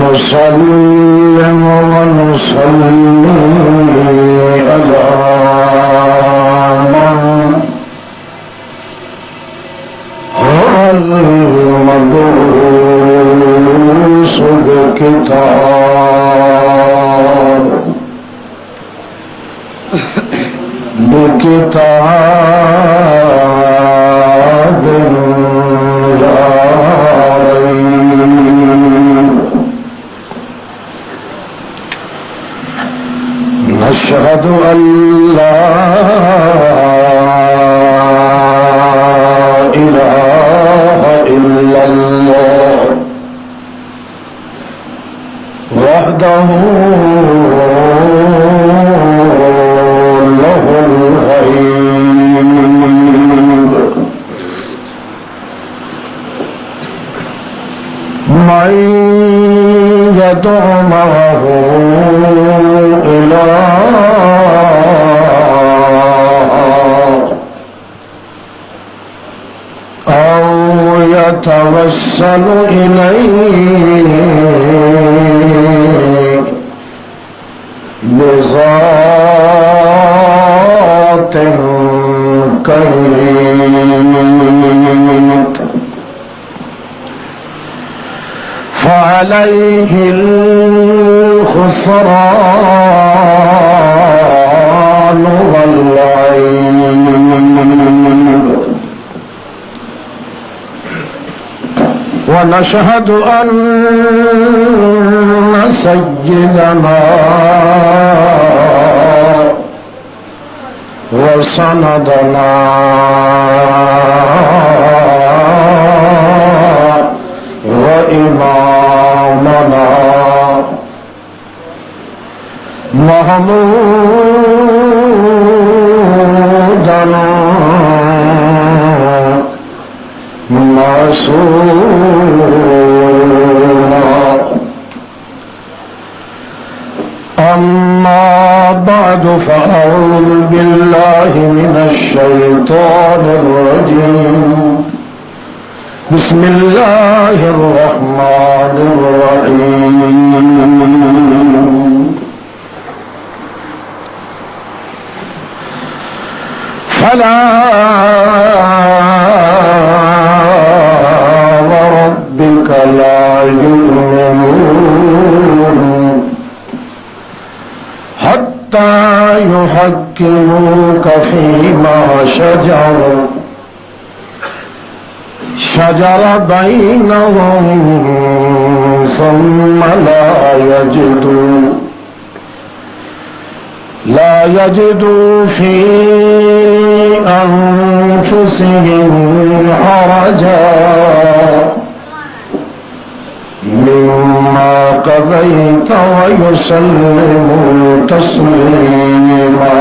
نسلم ونصلي على من هو المبعوث بكتاب لا ريب نشهد أن لا إله إلا الله وحده له الغيب من يدع معه أو يتوسل إليه بذات كريمة فعليه الخسران والعيب ونشهد أن سيدنا وسندنا وإمامنا محمودا معصوما أما بعد فأعوذ بالله من الشيطان الرجيم بسم الله الرحمن الرحيم فلا وربك لا يؤمنون حتى يحكموك فيما شجر بينهم ثم لا يجدوا في أنفسهم حرجا مما قضيت ويسلموا تسليما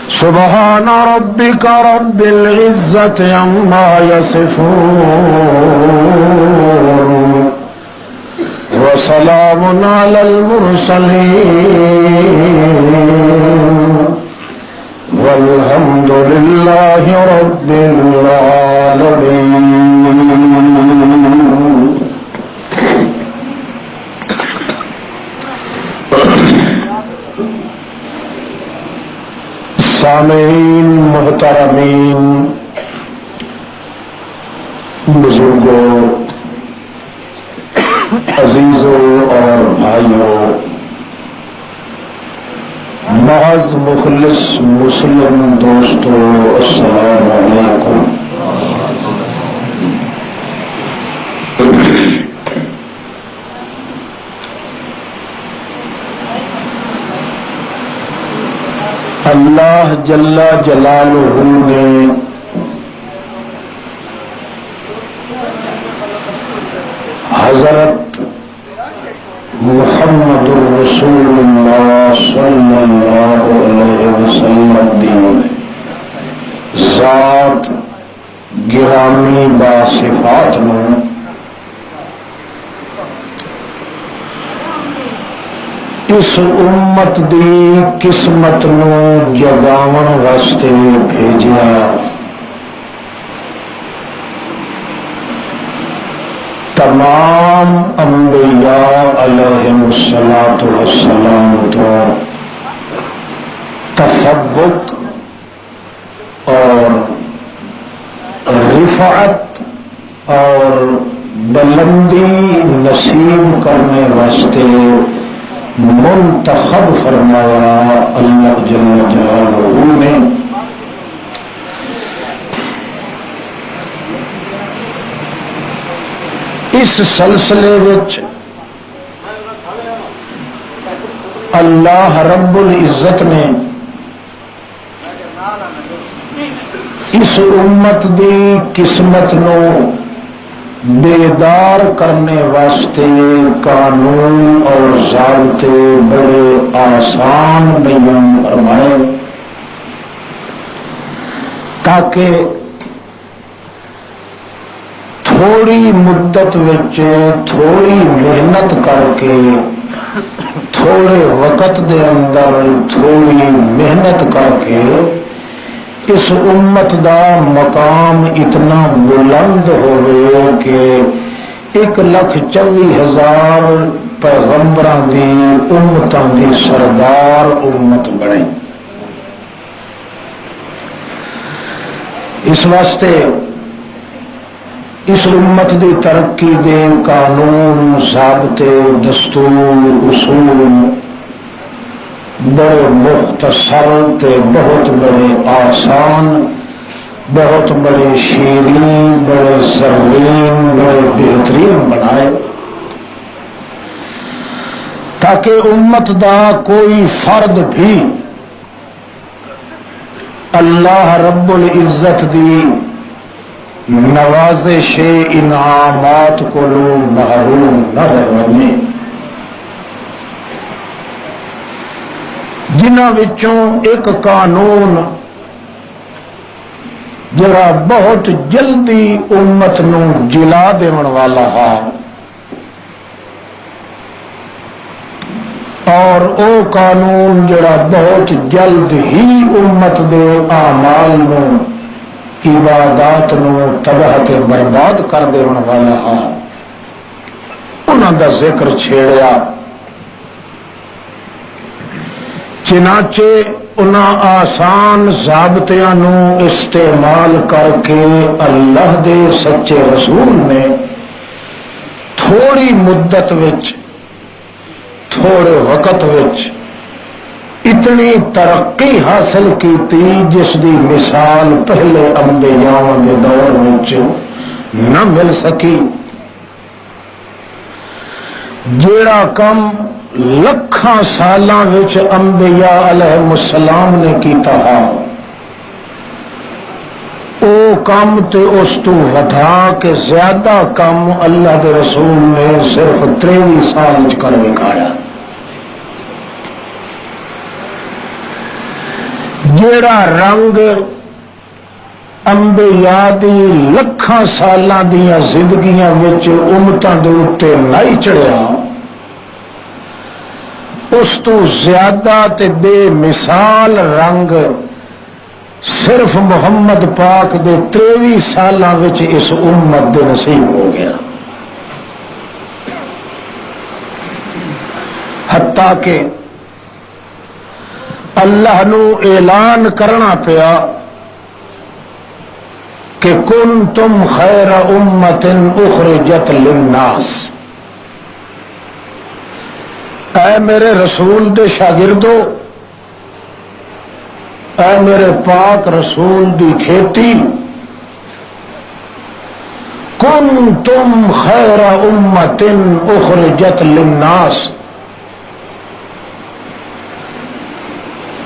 سبحان ربك رب العزة عما يصفون وسلام على المرسلين والحمد لله رب العالمين. سامعین محترمین، بزرگوں، عزیزوں اور بھائیوں، محض مخلص مسلم دوستوں، السلام علیکم۔ اللہ جل جلالہ نے حضرت محمد الرسول اللہ صلی اللہ علیہ وسلم دی ذات گرامی باصفات میں اس امت دی قسمت نو جگاون واسطے بھیجیا تمام انبیاء علیہم الصلاۃ والسلام تو تفوق اور رفعت اور بلندی نصیب کرنے واسطے منتخب فرمایا اللہ جل جلالہ نے. اس سلسلے وچ اللہ رب العزت نے اس امت دی قسمت نو بیدار کرنے واسطے قانون اور ضابطے بڑے آسان بیان فرمائے تاکہ تھوڑی مدت وچ تھوڑی محنت کر کے تھوڑے وقت دے اندر تھوڑی محنت کر کے اس امت دا مقام اتنا بلند ہوئے کہ 1,24,000 پیغمبراں دی امتاں دی سردار امت بنے. اس واسطے اس امت دی ترقی دے قانون ضابطے دستور اصول بڑے مختصر تے بہت بڑے آسان بہت بڑے شیرین بڑے زرین بڑے بہترین بنائے تاکہ امت دا کوئی فرد بھی اللہ رب العزت دی نوازش انعامات کو محروم نہ رہنے. جنہاں وچوں ایک قانون جڑا بہت جلدی امت نو جلا دیون والا ہے اور او قانون جڑا بہت جلد ہی امت دے اعمال نو عبادات نو تباہ تے برباد کر دیون والا ہے انہاں دا ذکر چھیڑیا. چنانچہ انہاں آسان ضابطیاں نو استعمال کر کے اللہ دے سچے رسول نے تھوڑی مدت وچ تھوڑے وقت وچ اتنی ترقی حاصل کی جس دی مثال پہلے انبیاء دے دور وچ نہ مل سکی. جیڑا کم لکھاں سالاں وچ انبیاء علیہ السلام نے کیتا ہے او کم تے اس تو ودا کے زیادہ کم اللہ دے رسول نے صرف 23 سال وچ کر وکھایا. جیڑا رنگ انبیاء دی لکھاں سالاں دیاں زندگیاں وچ امتاں دے اوتے نہیں چڑھیا اس تو زیادہ تے بے مثال رنگ صرف محمد پاک دے 23 سالاں وچ اس امت دے نصیب ہو گیا. حتیٰ کہ اللہ نو اعلان کرنا پیا کہ کنتم خیر امت اخرجت للناس. اے میرے رسول دے شاگردو اے میرے پاک رسول دی کھیتی کنتم خیر امت اخرجت للناس.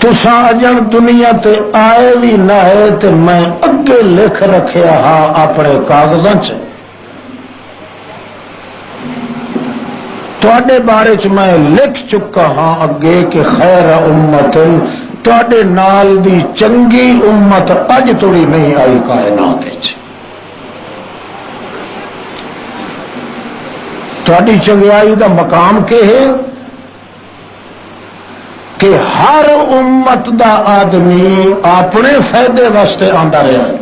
تساں اجن دنیا تے آئے بھی نہ ہے تے میں اگے لکھ رکھیا ہاں اپنے کاغذاں چ تواڈے بارے چ میں لکھ چکا ہاں اگے کہ خیر امت تواڈے نال دی چنگی امت اج توڑی نہیں آئی کائنات وچ. تواڈی چنگیائی دا مقام کہ ہے کہ ہر امت دا آدمی اپنے فائدے واسطے آندا رہا ہے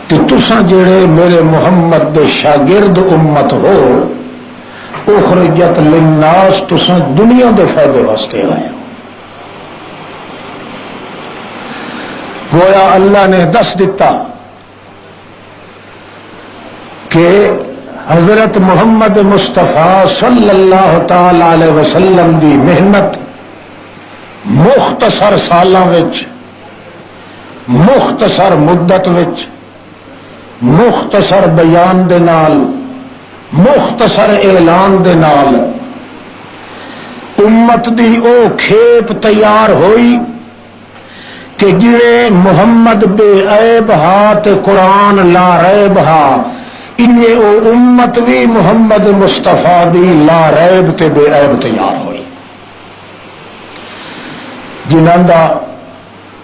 تے تساں جڑے میرے محمد دے شاگرد امت ہو اخرجت للناس تساں دنیا دے فائدے واسطے آئے ہو. گویا اللہ نے دس دیتا کہ حضرت محمد مصطفیٰ صلی اللہ تعالی علیہ وسلم دی محنت مختصر سالاں وچ مختصر مدت وچ مختصر بیان دے نال مختصر اعلان دے نال امت دی او کھیپ تیار ہوئی کہ جویں محمد بے عیب ہا تے قرآن لا ریب ہا انہیں او امت بھی محمد مصطفیٰ دی لا ریب تے بے عیب تیار ہوئی جنہاں دا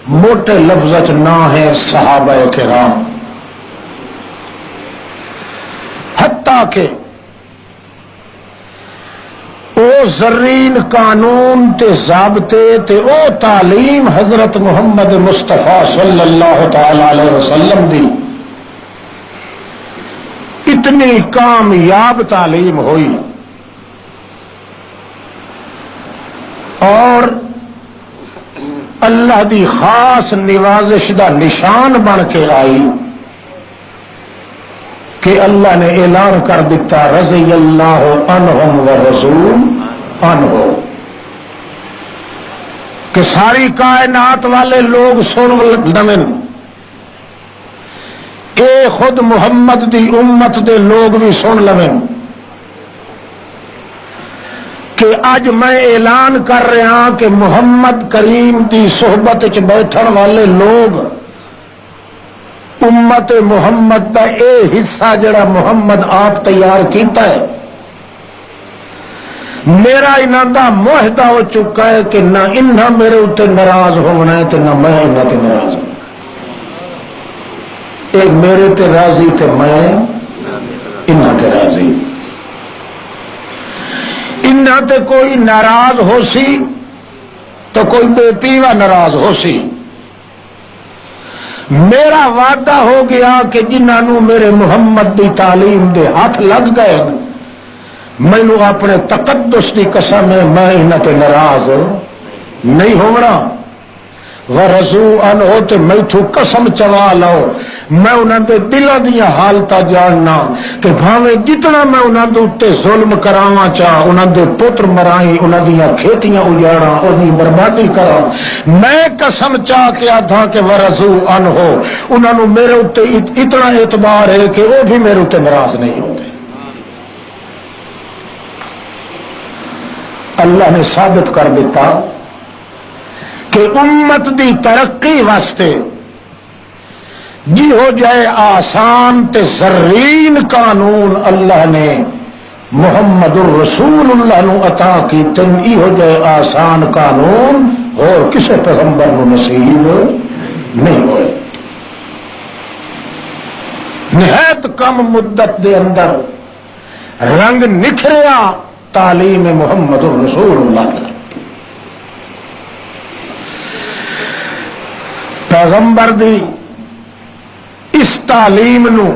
موٹے لفظ نہ ہے صحابہ کرام حتیٰ کہ او زرین قانون تے ضابطے تے او تعلیم حضرت محمد مصطفیٰ صلی اللہ تعالی علیہ وسلم دی اتنی کامیاب تعلیم ہوئی اور اللہ دی خاص نوازش دا نشان بن کے آئی کہ اللہ نے اعلان کر دیتا رضی اللہ عنہم ورسول عنہ کہ ساری کائنات والے لوگ سن لمن اے خود محمد دی امت دے لوگ بھی سن لمن کہ اج میں اعلان کر رہا کہ محمد کریم دی صحبت چ بیٹھن والے لوگ امت محمد دا اے حصہ جڑا محمد آپ تیار کیتا ہے میرا انہاں دا معاہدہ ہو چکا ہے کہ نہ انہاں میرے اوتے ناراض ہونا ہے تے نہ میں انہاں تے ناراض ہونا اے میرے تے راضی تے میں انہاں تے راضی انہاں تے کوئی ناراض ہو سی تو کوئی بے پیوا ناراض ہو سی میرا وعدہ ہو گیا کہ جنہوں میرے محمد دی تعلیم دے ہاتھ لگ گئے مینو اپنے تقدس دی قسم ہے میں انہاں تے ناراض نہیں ہونا ورزو ان ہوتے میتھو قسم چوا لو میں انہاں دے دلاں دیاں حالتاں جاننا کہ بھاویں جتنا میں انہاں دے اوتے ظلم کراواں چاہ انہاں دے پتر مرائی انہاں دیاں کھیتیاں اجاڑاں انہاں دی بربادی کراں میں قسم چاہ کے آدھا کہ ورزو ان ہو انہاں نو میرے اوتے اتنا اعتبار ہے کہ وہ بھی میرے اوتے ناراض نہیں ہوندے. اللہ نے ثابت کر دیتا کہ امت دی ترقی واسطے جی ہو جائے آسان تے زرین قانون اللہ نے محمد الرسول اللہ نو عطا کی تن ای ہو جائے آسان قانون اور کسے پیغمبر نو نصیب نہیں ہوئے. نہایت کم مدت دے اندر رنگ نکھریا تعلیم محمد الرسول اللہ کا. پیغمبر دی اس تعلیم نو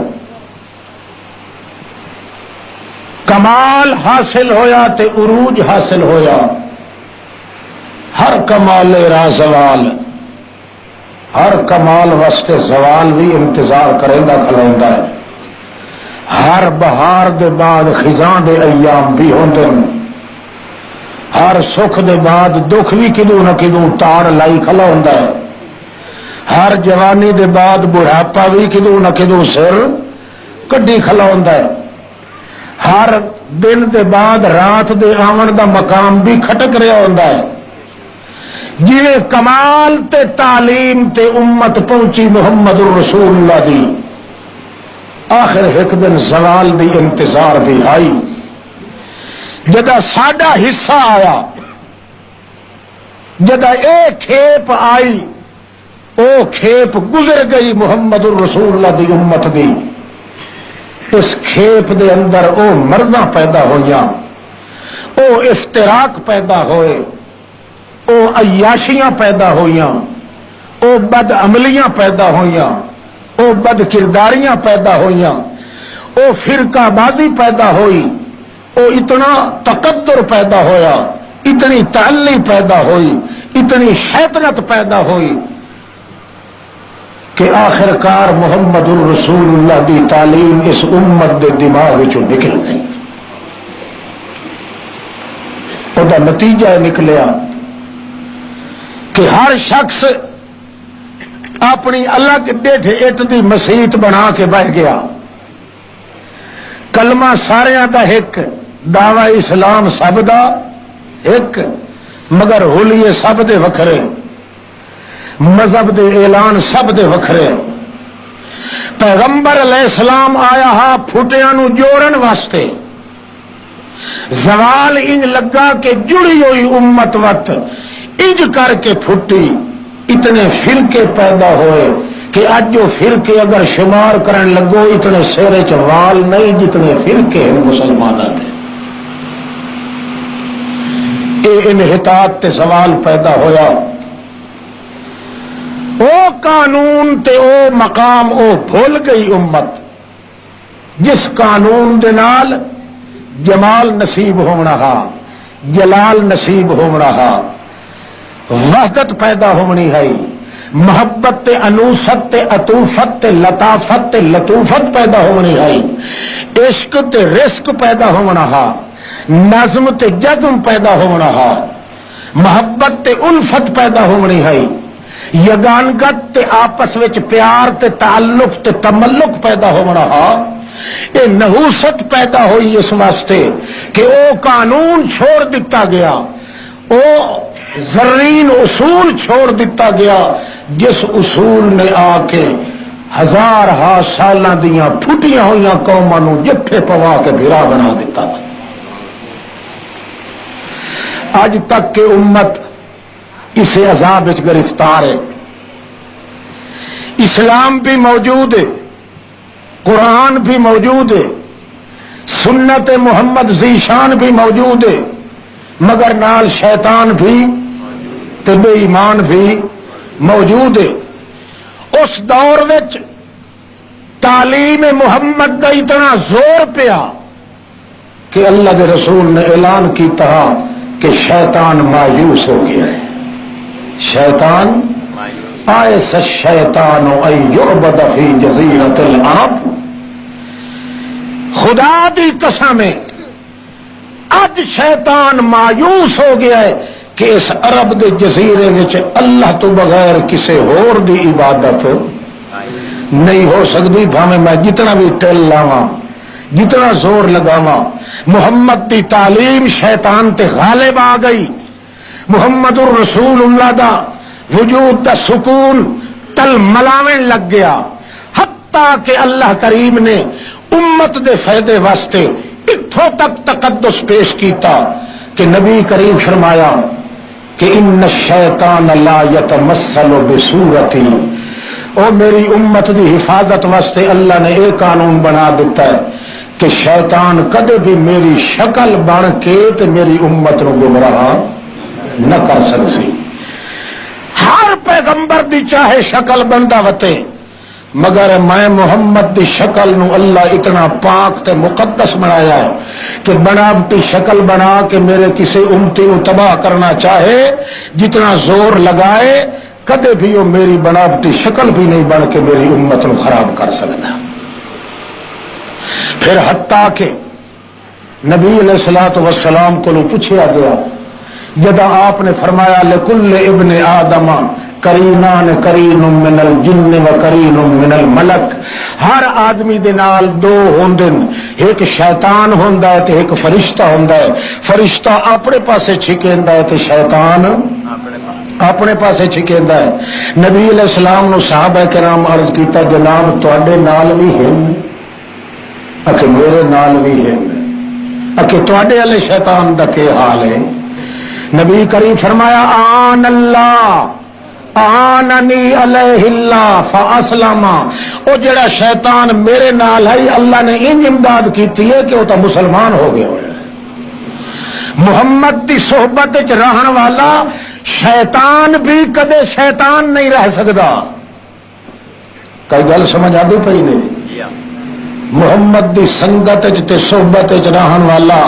کمال حاصل ہویا تے عروج حاصل ہویا. ہر کمال را زوال ہر کمال واسطے زوال بھی انتظار کرے گا کھلوندا ہے. ہر بہار دے بعد خزاں دے ایام بھی ہوندے ہیں. ہر سکھ دے بعد دکھ بھی کدوں نہ کدوں تاڑ لائی کھلا ہوندا ہے. ہر جوانی دے بعد بڑھاپا بھی کدوں نہ کدوں سر کڈی کھلا ہوندا ہے. ہر دن دے بعد رات دے آون دا مقام بھی کھٹک رہا ہوندا ہے. جویں کمال تے تعلیم تے امت پہنچی محمد الرسول اللہ دی آخر ایک دن زوال دی انتظار بھی آئی. جدا ساڈا حصہ آیا جدا اے کھیپ آئی او کھیپ گزر گئی محمد الرسول اللہ دی امت دی. اس کھیپ دے اندر او مرضاں پیدا ہویاں او افتراق پیدا ہوئے او عیاشیاں پیدا ہویاں او بد عملیاں پیدا ہویاں وہ بد کرداریاں پیدا ہوئیاں، وہ فرقہ بازی پیدا ہوئی، وہ اتنا تقدر پیدا ہویا، اتنی تعلی پیدا ہوئی، اتنی شیطنت پیدا ہوئی کہ آخرکار محمد الرسول اللہ دی تعلیم اس امت دے دماغ وچوں نکل گئی۔ وہ نتیجہ نکلیا کہ ہر شخص اپنی الگ ڈیٹھ اٹ دی مسیت بنا کے بہ گیا، کلمہ ساریاں دا ایک، دعوی اسلام سب دا ایک، مگر حلیے سب دے وکھرے، مذہب دے اعلان سب دے وکھرے۔ پیغمبر علیہ السلام آیا ہا پھٹیاں نو جوڑن واسطے، زوال انج لگا کہ جڑی ہوئی امت وقت انج کر کے پھٹی، اتنے فرقے پیدا ہوئے کہ اج جو فرقے اگر شمار کرن لگو اتنے سیرے چوال نہیں جتنے فرقے ہیں مسلمانوں کے۔ یہ انحطاط تے سوال پیدا ہویا، او قانون تے او مقام او بھول گئی امت جس قانون دے نال جمال نصیب ہونا ہا، جلال نصیب ہونا ہا، وحدت پیدا ہونی ہے، محبت تے انوست تے عطوفت تے لطافت تے لطوفت پیدا ہونی ہے، عشق تے رزق پیدا ہونا ہا، نظم تے جزم پیدا ہونا ہا، محبت تے الفت پیدا ہونی ہے، یگانگت تے آپس وچ پیار تے تعلق تے تملق پیدا ہونا ہا۔ یہ نحوست پیدا ہوئی اس واسطے کہ او قانون چھوڑ دیتا گیا، او زرین اصول چھوڑ دیتا گیا جس اصول نے آ کے ہزار ہا سالاں دیاں پھٹیاں ہوئیاں قوماں نو جٹھے پوا کے بھرا بنا دیتا تھا۔ آج تک کہ امت اسے عذاب وچ گرفتار ہے۔ اسلام بھی موجود ہے، قرآن بھی موجود ہے، سنت محمد ذیشان بھی موجود ہے، مگر نال شیطان بھی تے بے ایمان بھی موجود ہے۔ اس دور وچ تعلیم محمد کا اتنا زور پیا کہ اللہ دے رسول نے اعلان کیتا کہ شیطان مایوس ہو گیا ہے۔ شیطان آئس الشیطان ان یعبد فی جزیرۃ العرب، خدا دی قسم اج شیطان مایوس ہو گیا ہے کہ اس عرب دے جزیرے وچ اللہ تو بغیر کسے ہور دی عبادت نہیں ہو سکتی، بھاویں میں جتنا بھی ٹل لاواں، جتنا زور لگاواں، محمد دی تعلیم شیطان تے غالب آ گئی، محمد الرسول اللہ دا وجود دا سکون تل ملاویں لگ گیا، حتیٰ کہ اللہ کریم نے امت دے فائدے واسطے اتھوں تک تقدس پیش کیتا کہ نبی کریم فرمایا کہ ان الشیطان لا یتمثل بصورتی، او میری امت دی حفاظت واسطے اللہ نے ایک قانون بنا دیتا ہے کہ شیطان کدے بھی میری شکل بن کے تے میری امت نو گمراہ نہ کر سکسی۔ ہر پیغمبر دی چاہے شکل بندہ وتے، مگر میں محمد دی شکل نو اللہ اتنا پاک تے مقدس بنایا ہے کہ بناوٹی شکل بنا کے میرے کسی امتی نو تباہ کرنا چاہے جتنا زور لگائے کدے بھی وہ میری بناوٹی شکل بھی نہیں بن کے میری امت نو خراب کر سکتا۔ پھر حتیٰ کہ نبی علیہ الصلوۃ والسلام کو پوچھا گیا جدا آپ نے فرمایا لکل ابن آدم کرینان کرین من الجن و کرین من الملک، ہر آدمی دے نال دو ہوندن، ایک شیطان ہوندا ہے تے ایک فرشتہ ہوندا ہے، فرشتہ اپنے پاسے چھکیندا ہے تے شیطان اپنے پاسے چھکیندا ہے۔ نبی علیہ السلام نو صحابہ کرام عرض کیتا جناب تواڈے نال بھی ہیں اکے میرے نال بھی ہیں اکے تواڈے والے شیطان دا کی حال ہے؟ نبی کریم فرمایا آن اللہ آننی علیہ اللہ فاسلم، او جڑا شیطان میرے نال ہے اللہ نے ان امداد کیتی ہے کہ وہ تو مسلمان ہو گیا ہے۔ محمد دی صحبت وچ رہن والا شیطان بھی کدے شیطان نہیں رہ سکتا۔ کئی گل سمجھ آتی پئی نے؟ محمد دی سنگت تے صحبت رہن والا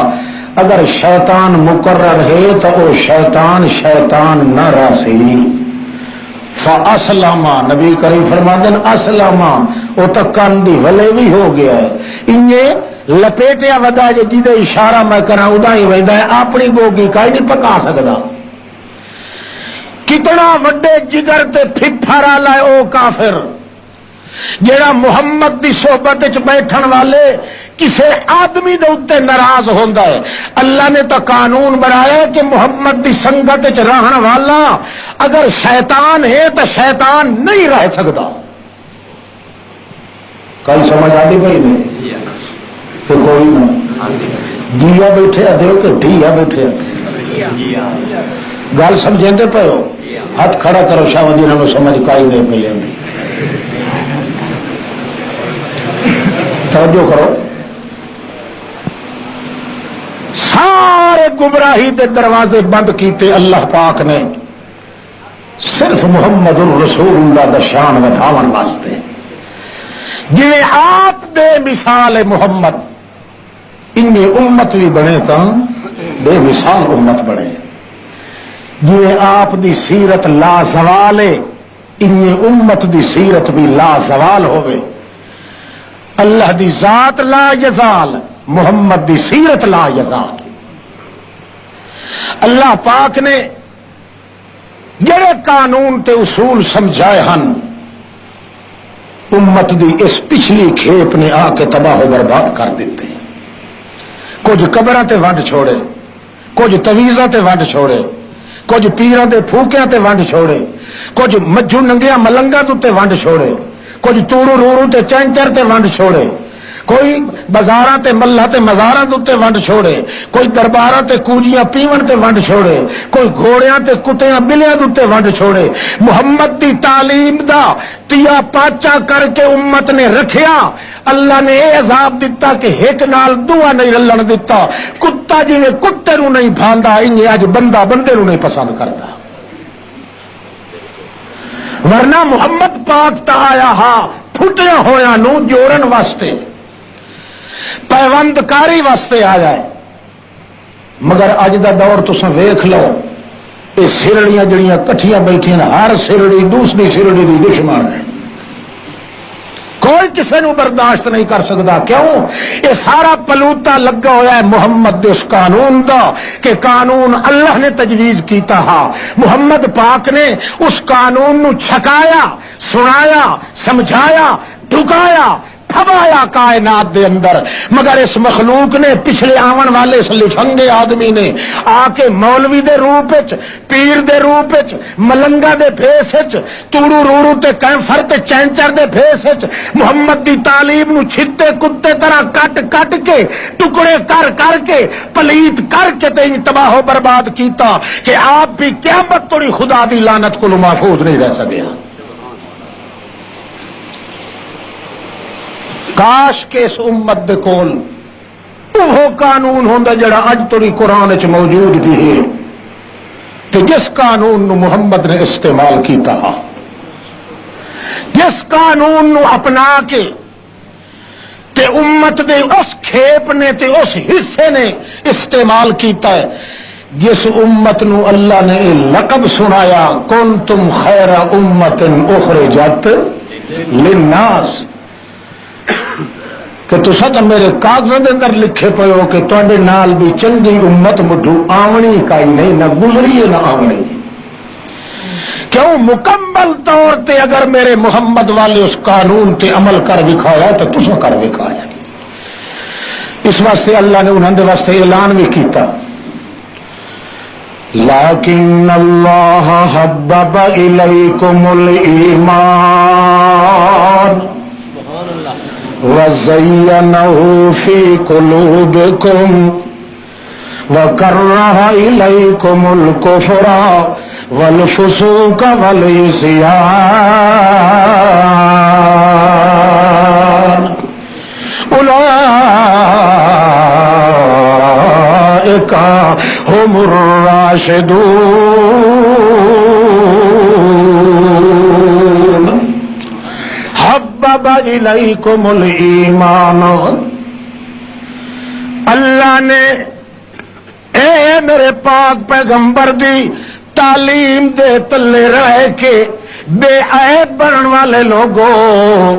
اگر شیطان مقرر ہے تو وہ شیطان نہ راسی فاسلم نبی کریم فرماتے ہیں اسلم وہ تو کن دی ولے بھی ہو گیا ہے انہیں لپیٹیا ودا جی اشارہ میں کرا ادا ہی وہدا ہے اپنی گوگی کائی نہیں پکا سکتا کتنا وڈے جگر تے پھپھر والا ہے او کافر جیڑا محمد دی صحبت وچ بیٹھن والے کسے آدمی دے اوتے ناراض ہوندا ہے اللہ نے تو قانون بنایا کہ محمد دی سنگت وچ رہن والا اگر شیطان ہے تو شیطان نہیں رہ سکتا کل سمجھ آتی بھائی نہیں کہ کوئی نہ دیا بیٹھے دیو کہ ڈیا بیٹھے گل سمجھیں پے ہو ہاتھ کھڑا کرو شاہ جنہوں سمجھ کائی نہیں پہ لینی توجہ کرو سارے گمراہی دے دروازے بند کیتے اللہ پاک نے صرف محمد الرسول اللہ دا شان وتھاون واسطے جی آپ بے مثال محمد ان امت بھی بنے تو بے مثال امت بنے جی آپ دی سیرت لا زوال ہے ان امت دی سیرت بھی لا زوال ہوئے اللہ دی ذات لا یزال محمد دی سیرت لا یزال اللہ پاک نے جڑے قانون تے اصول سمجھائے ہن امت دی اس پچھلی کھیپ نے آ کے تباہ و برباد کر دیتے ہیں کچھ قبراں تے ونڈ چھوڑے کچھ تویزاں تے ونڈ چھوڑے کچھ پیراں دے پھوکیاں تے ونڈ چھوڑے کچھ مجھو ننگیاں ملنگاں تے ونڈ چھوڑے کچھ توڑو روڑو تے چینچر تے ونڈ چھوڑے کوئی بازاراں تے ملہ تے مزاراں تے ونڈ چھوڑے کوئی درباراں تے کوجیاں پیون تے ونڈ چھوڑے کوئی گھوڑیاں تے کتیاں بلیاں تے ونڈ چھوڑے محمد دی تعلیم دا تیا پاچا کر کے امت نے رکھیا اللہ نے اے عذاب دیتا کہ ایک نال دعا نہیں رلن دیتا کتا جی میں کتے نو نہیں بھاندا انہیں اج بندہ بندے نو نہیں پسند کرتا ورنہ محمد پاک تا آیا ہا پھٹیا ہویا نو جوڑن واسطے پیوند کاری واسطے آیا ہے مگر اج دا دور تساں ویکھ لو یہ سرڑیاں جڑیاں کٹھیاں بیٹھیاں ہر سرڑی دوسری سرڑی دی دشمن ہے کوئی کسی نو برداشت نہیں کر سکتا کیوں یہ سارا پلوتا لگا ہوا ہے محمد دے اس قانون دا کہ قانون اللہ نے تجویز کیتا ہا محمد پاک نے اس قانون نو چھکایا سنایا سمجھایا ڈھکایا پھبایا کائنات دے اندر مگر اس مخلوق نے پچھلے آون والے اس لفنگے آدمی نے آ کے مولوی دے روپ وچ پیر دے روپ وچ ملنگا دے بھیس وچ توڑو روڑو تے کینفر تے چینچر دے بھیس وچ محمد دی تعلیم نو چھتے کتے طرح کٹ کٹ کے ٹکڑے کر کر کے پلیت کر کے تے تباہ و برباد کیتا کہ آپ بھی قیامت توڑی خدا دی لعنت کو محفوظ نہیں رہ سکیا کاش کے اس امت دے کول وہ قانون ہوندا جڑا اج توڑی قرآن وچ موجود بھی ہے کہ جس قانون نو محمد نے استعمال کیتا جس قانون نو اپنا کے تے امت دے اس کھیپ نے تے اس حصے نے استعمال کیتا ہے جس امت نو اللہ نے لقب سنایا کنتم خیر امت اخرجت للناس کہ تسا تو میرے کاغذوں کے اندر لکھے پے ہو کہ تواڈے نال بھی چنگی امت مٹھو آونی کائی نہیں نہ گزری نہ آونی کیوں مکمل طور تے اگر میرے محمد والے اس قانون تے عمل کر دکھایا تو تسا کر دکھایا اس واسطے اللہ نے انہوں نے واسطے اعلان بھی کیتا لیکن اللہ حبب الیکم الایمان وَزَيَّنَهُ فِي قُلُوبِكُمْ وَكَرَّهَ إِلَيْكُمُ الْكُفْرَ وَالْفُسُوقَ وَالْعِصْيَانَ أُولَئِكَ هُمُ الرَّاشِدُونَ الیکم الایمان، اللہ نے اے میرے پاک پیغمبر دی تعلیم دے تلے رہ کے بے عیب بنن والے لوگوں،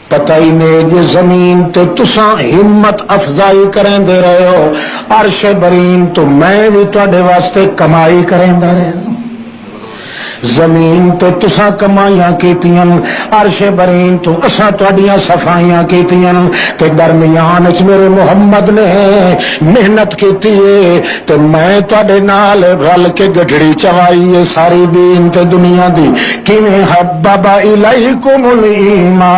پتہ ہی نہیں جی زمین تے تساں ہمت افزائی کریں دے رہے ہو، عرش برین تو میں بھی تواڈے واسطے کمائی کریں دے رہے ہوں، زمین تو تساں کمائیاں کیتیاں، عرش برین تو اساں تواڈیاں صفائیاں کیتیاں، تے درمیان وچ میرے محمد نے محنت کیتی ہے تے میں تواڈے نال رل کے گڈھڑی چوائی ہے ساری دین تے دنیا دی، کیویں حبب الیکم الایمان،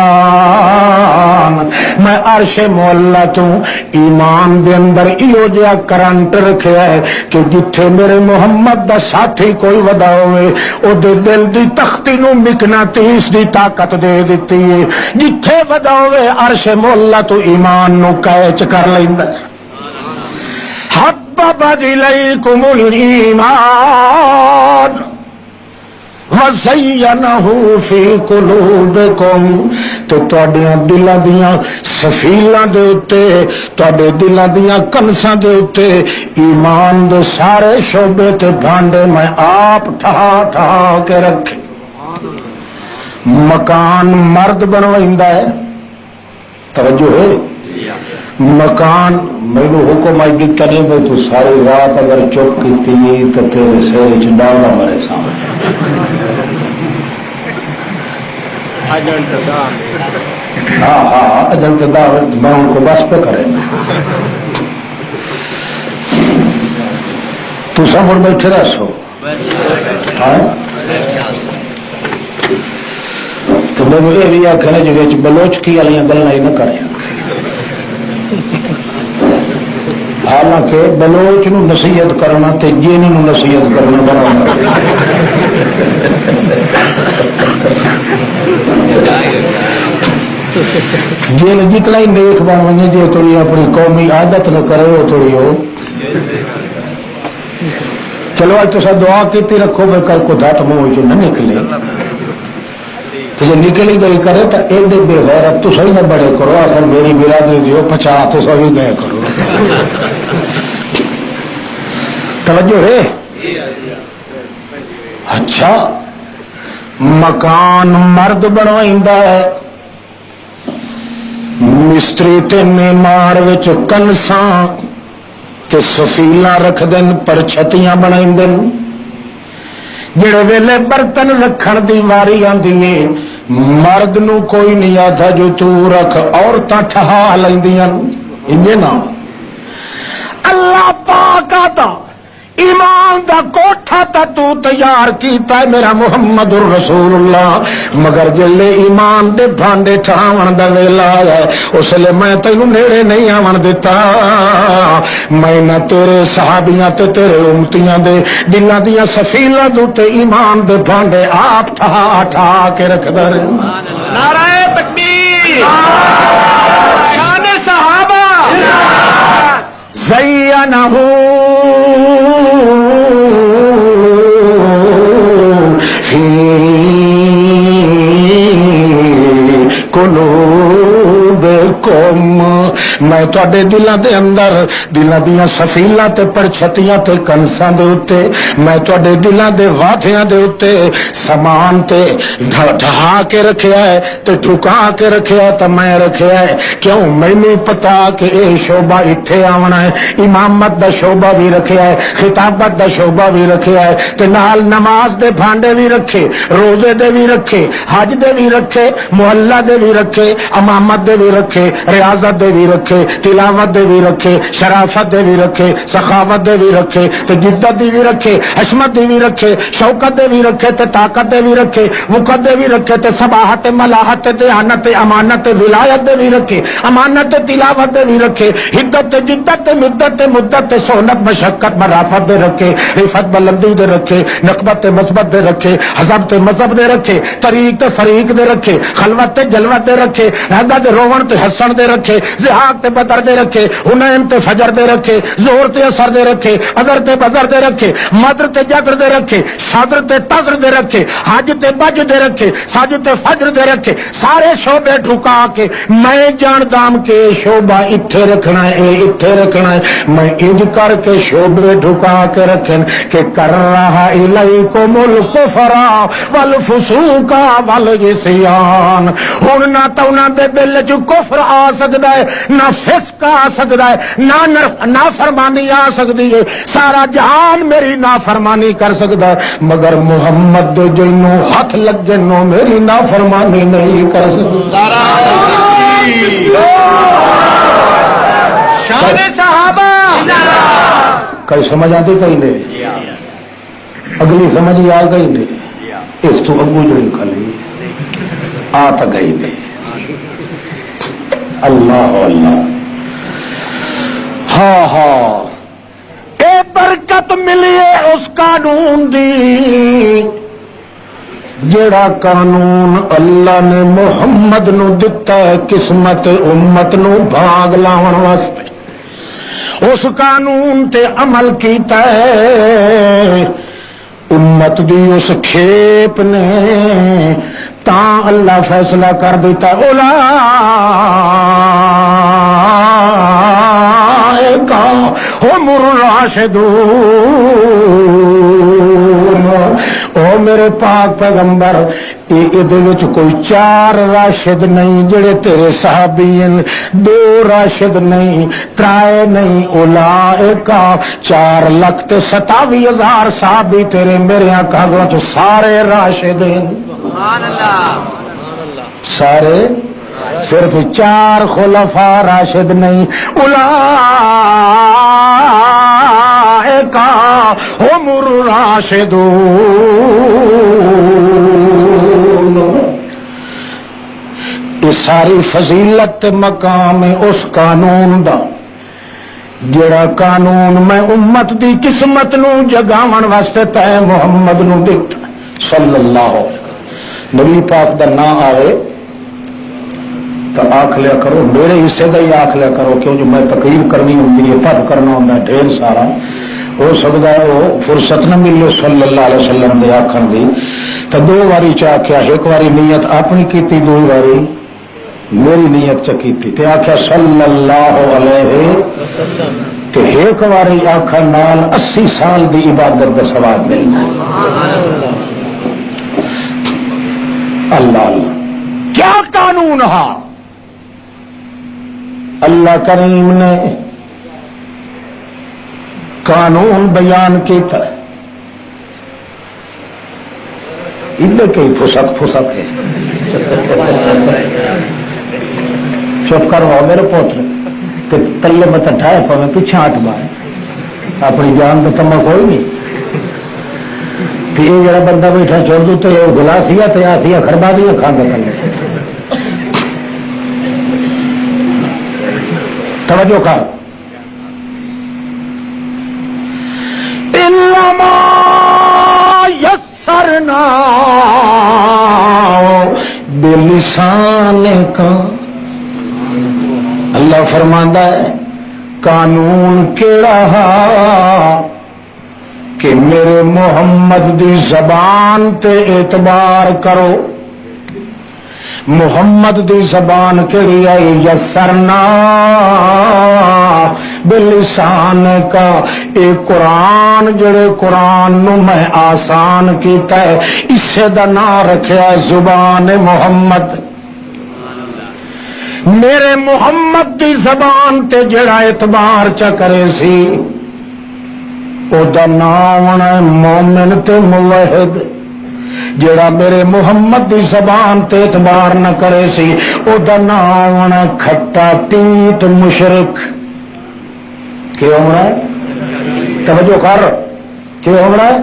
میں عرش مولا تو ایمان دے اندر ایو جہا کرنٹ رکھیا ہے کہ جتھے میرے محمد دا ساتھی کوئی ودا ہوئے دے دل دی تختی نو مقناطیس دی طاقت دے دیتی ہے، جتھے ودا ہوئے عرش مولا تو ایمان نو کیچ کر لیندا ہے۔ حبب الیکم الایمان وزینہ فی قلوبکم، تو تواڈیاں دلاں دیاں سفیلاں دے اوتے، تواڈے دلاں دیاں کنساں دے اوتے ایمان دے سارے شعبے تے بھانڈے میں آپ ٹھا ٹھا کے رکھے۔ مکان مرد بنوائندا ہے، توجہ ہے، مکان مینو حکم آئی کرے بھائی تو ساری رات اگر چپ کی تو تیرے سر چ ڈالنا مرے سامنے، ہاں ہاں اجل تدا میں ان کو بس پہ کریں تو سب اور بیٹھے رہو، تو میں یہ بھی آخر جو بلوچکی والی گلیں نہ کریں، حالانکہ بلوچ نو نصیحت کرنا تے جینی نو نصیحت کرنا برابر، جیل جتنا ہی نیک بن بنے جی تھوڑی اپنی قومی عادت نہ کرے وہ تھوڑی ہو، چلو اج تو دعا کیتی رکھو میں کل کو دھت منہ چ نہ نکلے، تو جب نکلی گئی کرے تو ایڈے بے غیرت تو صحیح نہ بڑے کرو، آخر میری برادری دیو 50 تو سبھی گئے کرو، توجہ ہے۔ اچھا مکان مرد بنوائندا ہے، مستری تے معمار وچ کنساں تے سفیلاں رکھ دین، پر چھتیاں بنائی دین، جڑے ویلے برتن رکھن دی واری آندی ہے مرد نو کوئی نہیں آتا جو تو رکھ، عورتاں ٹھہا لیندیاں، انجے نا اللہ پاک آتا ایمان دا کوٹھا تا تو تیار کیتا ہے میرا محمد الرسول اللہ، مگر جلے ایمان دے بھانڈے ٹھاون دا ویلا آیا اس لیے میں تینوں نیڑے نہیں آون دیتا، میں نہ تیرے صحابیاں تے تیرے امتیاں دے دلاں دیاں سفیلاں تے ایمان دے بھانڈے آپ ٹھا ٹھا کے رکھدا رہے۔ نعرہ تکبیر، شان صحابہ، زینہ فی قلوبکم، میں تواڈے دلاں دے اندر دلاں دیاں سفیلاں تے پرچھتیاں تے کنساں دے اوتے، میں تواڈے دلاں دے وادیاں دے اوتے سامان تے ڈھا کے رکھیا ہے تے ٹھکا کے رکھیا تے میں رکھیا ہے، کیوں مینوں پتا کہ اے شعبہ ایتھے آونا ہے، امامت دا شعبہ بھی رکھیا ہے، خطابت دا شعبہ بھی رکھیا ہے، تے نال نماز دے بھانڈے بھی رکھے، روزے دے بھی رکھے، حج دے بھی رکھے، محلہ دے بھی رکھے، امامت دے بھی رکھے، ریاضت دے بھی رکھے، تلاوت دے بھی رکھے، شرافت دے بھی رکھے، سخاوت دے بھی رکھے، تے جدت دے بھی رکھے، حشمت دے بھی رکھے، شوکت دے بھی رکھے، تے طاقت دے بھی رکھے، وقت دے بھی رکھے، تے صباحت ملاحت دیانت امانت ولایت دے بھی رکھے، امانت تلاوت دے بھی رکھے، حدت جدت مدت مدت سہولت مشقت مرافت دے رکھے، رفت بلندی دے رکھے، نقبت مثبت دے رکھے، حذب تے مذہب دے رکھے، طریق تے فریق دے رکھے، خلوت تے جلوت دے رکھے، رہدا تے روون تے ہسن دے رکھے، زہاق تے بدر دے رکھے، حنین تے فجر دے رکھے، ظہر تے اثر دے رکھے، اذر تے بدر دے رکھے، مدر تے جدر دے رکھے، صدر تے تذر دے رکھے، حج تے بج دے رکھے، سج تے فجر دے رکھے، سارے شعبے ڈھکا کے میں جاندام کے شعبہ اتھے رکھنا ہے، اتھے رکھنا ہے، میں انج کر کے شعبے ڈھکا کے رکھن کہ کر رہا الیکم الکفر والفسوق والعصیان۔ ہن نہ تو انہاں دے دل وچ کفر آ سکدا ہے، نہ فسق آ سکدا ہے، نہ نافرمانی آ سکدی ہے، سارا جہان میری نافرمانی کر سکدا ہے، مگر محمد دے جنوں ہاتھ لگے نو میری نافرمانی نہیں کر سکدا۔ شان صحابہ کئی سمجھ آتی کہیں نہیں، اگلی سمجھ آ گئی نہیں، اس تو اگو جڑی کھلی آ تو گئی نہیں۔ اللہ اللہ، ہاں ہاں، اے برکت ملی ہے اس قانون دی، جیڑا قانون اللہ نے محمد نو دتا ہے قسمت امت نو بھاگ لاون واسطے، اس قانون تے عمل کیتا ہے امت دی اس کھیپ نے، تاں اللہ فیصلہ کر دیتا اولئک ہم الراشدون۔ او میرے پاک پیغمبر، یہ کوئی چار راشد نہیں جڑے تیرے صحابی ہیں، دو راشد نہیں، ترائے نہیں، اولئک 4,27,000 صحابی تیرے میرے آقا چ سارے راشد ہیں، سارے، صرف 4 خلفاء راشد نہیں، اولئک ہم الراشدون۔ یہ ساری فضیلت مقام ہے اس قانون دا، جڑا قانون میں امت دی قسمت نو جگاون واسطے تے محمد نو دتا صلی اللہ علیہ وسلم۔ نبی پاک دا نام آئے تو آکھ لیا کرو، میرے حصے دا ہی آکھ لیا کرو، کیوں جو میں تقریر کرنی ہوتی ہے، پد کرنا ہوتا ہے ڈھیر سارا، ہو سکتا ہے وہ فرصت نہ ملے صلی اللہ علیہ وسلم دے آکھن دی، تو 2 واری چاکھیا، ایک واری نیت اپنی کیتی، 2 واری میری نیت چکیتی، تے آکھیا صلی اللہ علیہ وسلم، تے ایک واری آکھن نال 80 سال دی عبادت دا ثواب ملنا ہے۔ اللہ اللہ، کیا قانون ہے اللہ کریم نے قانون بیان کیتا ہے، ادھر کئی فسق ہے، چپ کرو میرے پوتر، تلے مت ٹھائے پہ پیچھے ہٹ مارے، اپنی جان کا تما کوئی نہیں، یہ جڑا بندہ بیٹھا چھوڑ دو تو یہ گلاسیا تیاسیا خربا دیا کھانا کرنے۔ توجہ کر، انما یسرنا بلسانک، اللہ فرماندا ہے قانون کیڑا ہے کہ میرے محمد دی زبان تے اعتبار کرو۔ محمد دی زبان کیڑی ہے؟ یسرنا بلسان کا، اے قرآن جڑے قرآن نو میں آسان کیتا ہے، اسے دا نام رکھیا زبان محمد۔ میرے محمد دی زبان تے جڑا اعتبار چا کرے سی، او دا نام ہے مومن تے موحد۔ جڑا میرے محمد دی زبان تے اعتبار نہ کرے سی، او دا نام ہے کھٹا تیت مشرک۔ کیوں ہونا ہے؟ توجہ کر، کیوں ہونا ہے؟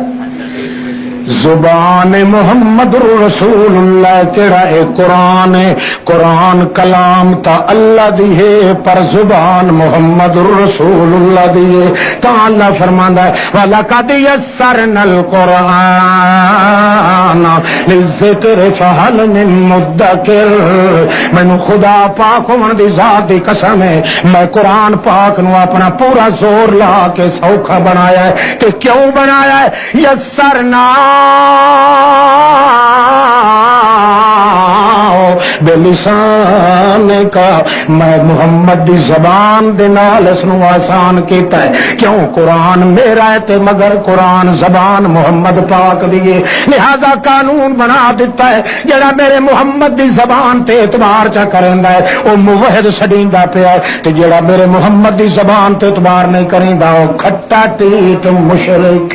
زبان محمد رسول اللہ کیڑا اے قرآن ہے، قرآن کلام تا اللہ دی ہے پر زبان محمد رسول اللہ دی ہے۔ تا اللہ فرماندا ہے وَلَقَدْ يَسَّرْنَا الْقُرْآنَ لِلذِّكْرِ فَهَلْ مِن مُدَّكِرٍ۔ مینوں خدا پاک ہون دی ذات دی قسم ہے، میں قرآن پاک نو اپنا پورا زور لا کے سوکھا بنایا ہے۔ تے کیوں بنایا ہے؟ یسرنا بلسان کا، میں محمد دی زبان دے نال اس نو آسان کیتا ہے۔ کیوں؟ قرآن میرا ہے تے مگر قرآن زبان محمد پاک دی ہے، لہذا قانون بنا دیتا ہے جڑا میرے محمد دی زبان تے اعتبار چا کریندا ہے او موحد سڈیندا پیا ہے، تے جڑا میرے محمد دی زبان تے اعتبار نہیں کریندا او کھٹا ٹیٹ مشرک۔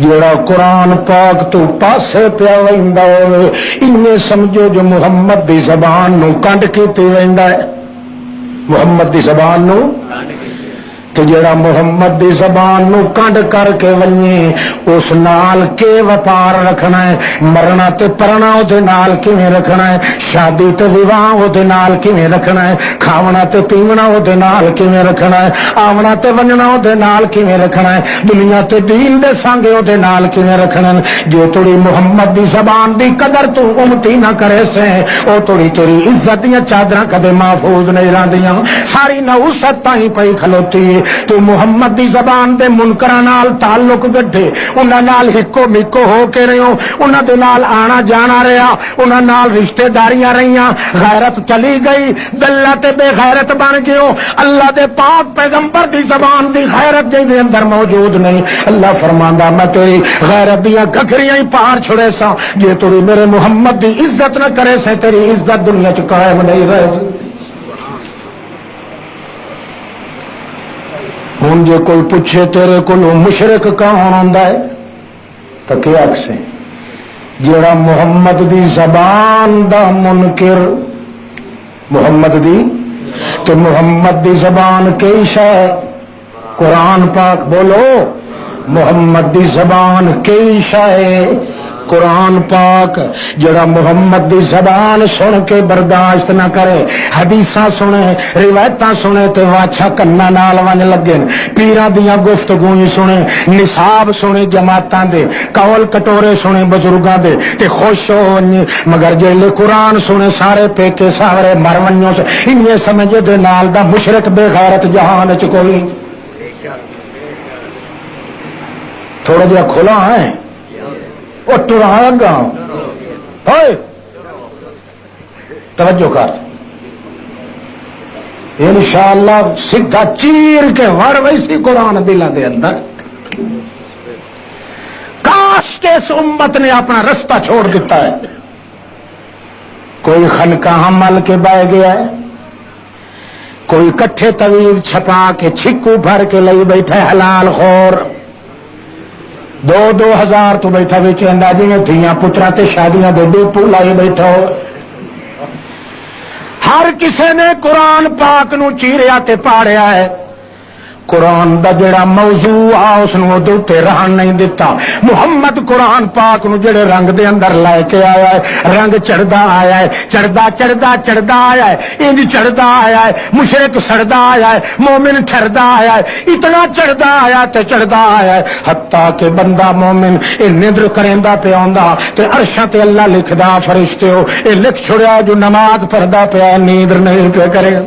جڑا قرآن پاک تو پاسے پیا ویندا ہوے انہیں سمجھو جو محمد دی زبان نو کنڈ کیتی ویندا ہے، محمد دی زبان نو تے جڑا محمد دی زبان نو کنڈ کر کے ونجے اس نال کے وپار رکھنا ہے، مرنا تے پرنا او دے نال کیویں رکھنا ہے، شادی تے ویواہ او دے نال کیویں رکھنا ہے، کھاونا تے پیونا او دے نال کیویں رکھنا ہے، آونا تے ونجنا او دے نال کیویں رکھنا ہے، دنیا تے دین دے سانگے او دے نال کیویں رکھنا ہے۔ جو تھوڑی محمد دی زبان دی قدر تو امتی نہ کرے سے او تھوڑی تیری عزت دیاں چادراں کدے محفوظ نہیں رہندیاں، ساری نوست تائیں پئی کھلوتی تو محمد دی زبان دے منکراں نال تعلق گڈھے، انہاں نال ہکو مکو ہو کے رہو، انہاں دے نال آنا جانا رہا، انہاں نال رشتہ داریاں رہیاں، غیرت چلی گئی، دلہ تے بے غیرت بن گئے۔ اللہ دے پاک پیغمبر دی زبان دی غیرت دے اندر موجود نہیں۔ اللہ فرماندا میں تیری غیرت دیاں گھگریاں ہی پار چھڑے سا، جے تو میرے محمد دی عزت نہ کرے سے تیری عزت دنیا چ قائم نہیں رہ سکتی۔ ہوں جے کوئی پوچھے تیرے کو مشرک کون ہوندا ہے تو کیا آکھے جڑا محمد دی زبان دا منکر، محمد دی تو محمد دی زبان کئی شے قرآن پاک بولو، محمد دی زبان کئی شے قرآن پاک، جڑا محمد دی زبان سن کے برداشت نہ کرے، حدیثاں سنے روایتاں سنے تے واچھا کنا نال ونج لگے، پیراں دیاں گفتگویں سنے، نصاب سنے جماعتاں دے، قول کٹورے سنے بزرگاں دے تے خوش ہو، مگر جیلے قرآن سنے سارے پیکے سارے مرونیوں سے انہیں سمجھے دے نال دا مشرک بے غیرت جہان چ کوئی۔ تھوڑا جہا کھلا ہے وہ ٹرایا گاؤں، توجہ کر، انشاءاللہ سیدھا چیر کے وڑ ویسی قرآن دلوں دے اندر۔ کاش کے اس امت نے اپنا رستہ چھوڑ دیتا ہے، کوئی خانقاہ مل کے بہ گیا ہے، کوئی کٹھے طویل چھپا کے چھکو بھر کے لئی بیٹھا ہے حلال خور، 2,000 تو بیٹھا بچے اندازی میں دھیاں پترا تے شادیاں دے ڈیپو لائی بیٹھا ہو۔ ہر کسے نے قرآن پاک نو چیریا تے پاڑیا ہے، قرآن دا جڑا موضوع آ اس نو دے تے رہن نہیں دیتا۔ محمد قرآن پاک نو جڑے رنگ دے اندر لے کے آیا ہے، رنگ چڑھدا آیا ہے، چڑھدا آیا ہے، انج چڑھدا آیا ہے، مشرک سڑدا آیا ہے، مومن ٹھردا آیا ہے، اتنا چڑھدا آیا تے چڑھدا آیا ہے حتیٰ کہ بندہ مومن اے نظر کریندا پیا ہوندا تے عرشاں تے اللہ لکھدا فرشتے ہو اے لکھ چھڑیا جو نماز پڑھدا پیا نیند نہیں پیا کرے،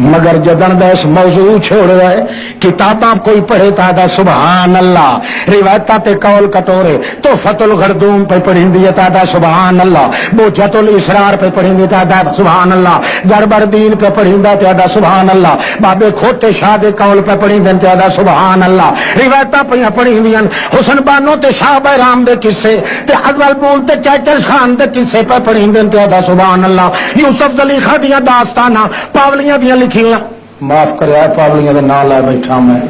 مگر جدن دا اس موضوع چھوڑ رہا ہے، کتاباں کوئی پڑھے تا دا سبحان اللہ، روایتاں تے قول کٹورے، تحفۃ الغردوم پہ پڑھیندی ہے تا دا سبحان اللہ، بوجھت الاسرار پہ پڑھیندی تا دا سبحان اللہ، گڑبڑ دین پہ پڑھیندا تا دا سبحان اللہ، بابے کھوٹے شاہ دے قول پہ پڑھیندے تا دا سبحان اللہ، روایتاں پہ پڑھیندیاں حسن بانو تے شاہ بہرام دے قصے تے اجمل بول تے چاچر خان دے قصے پہ پڑھیندے تا دا سبحان اللہ، یوسف زلیخا دیاں داستاناں پاولیاں دیاں معاف کریا پاولیاں دے نام لے بیٹھا میں،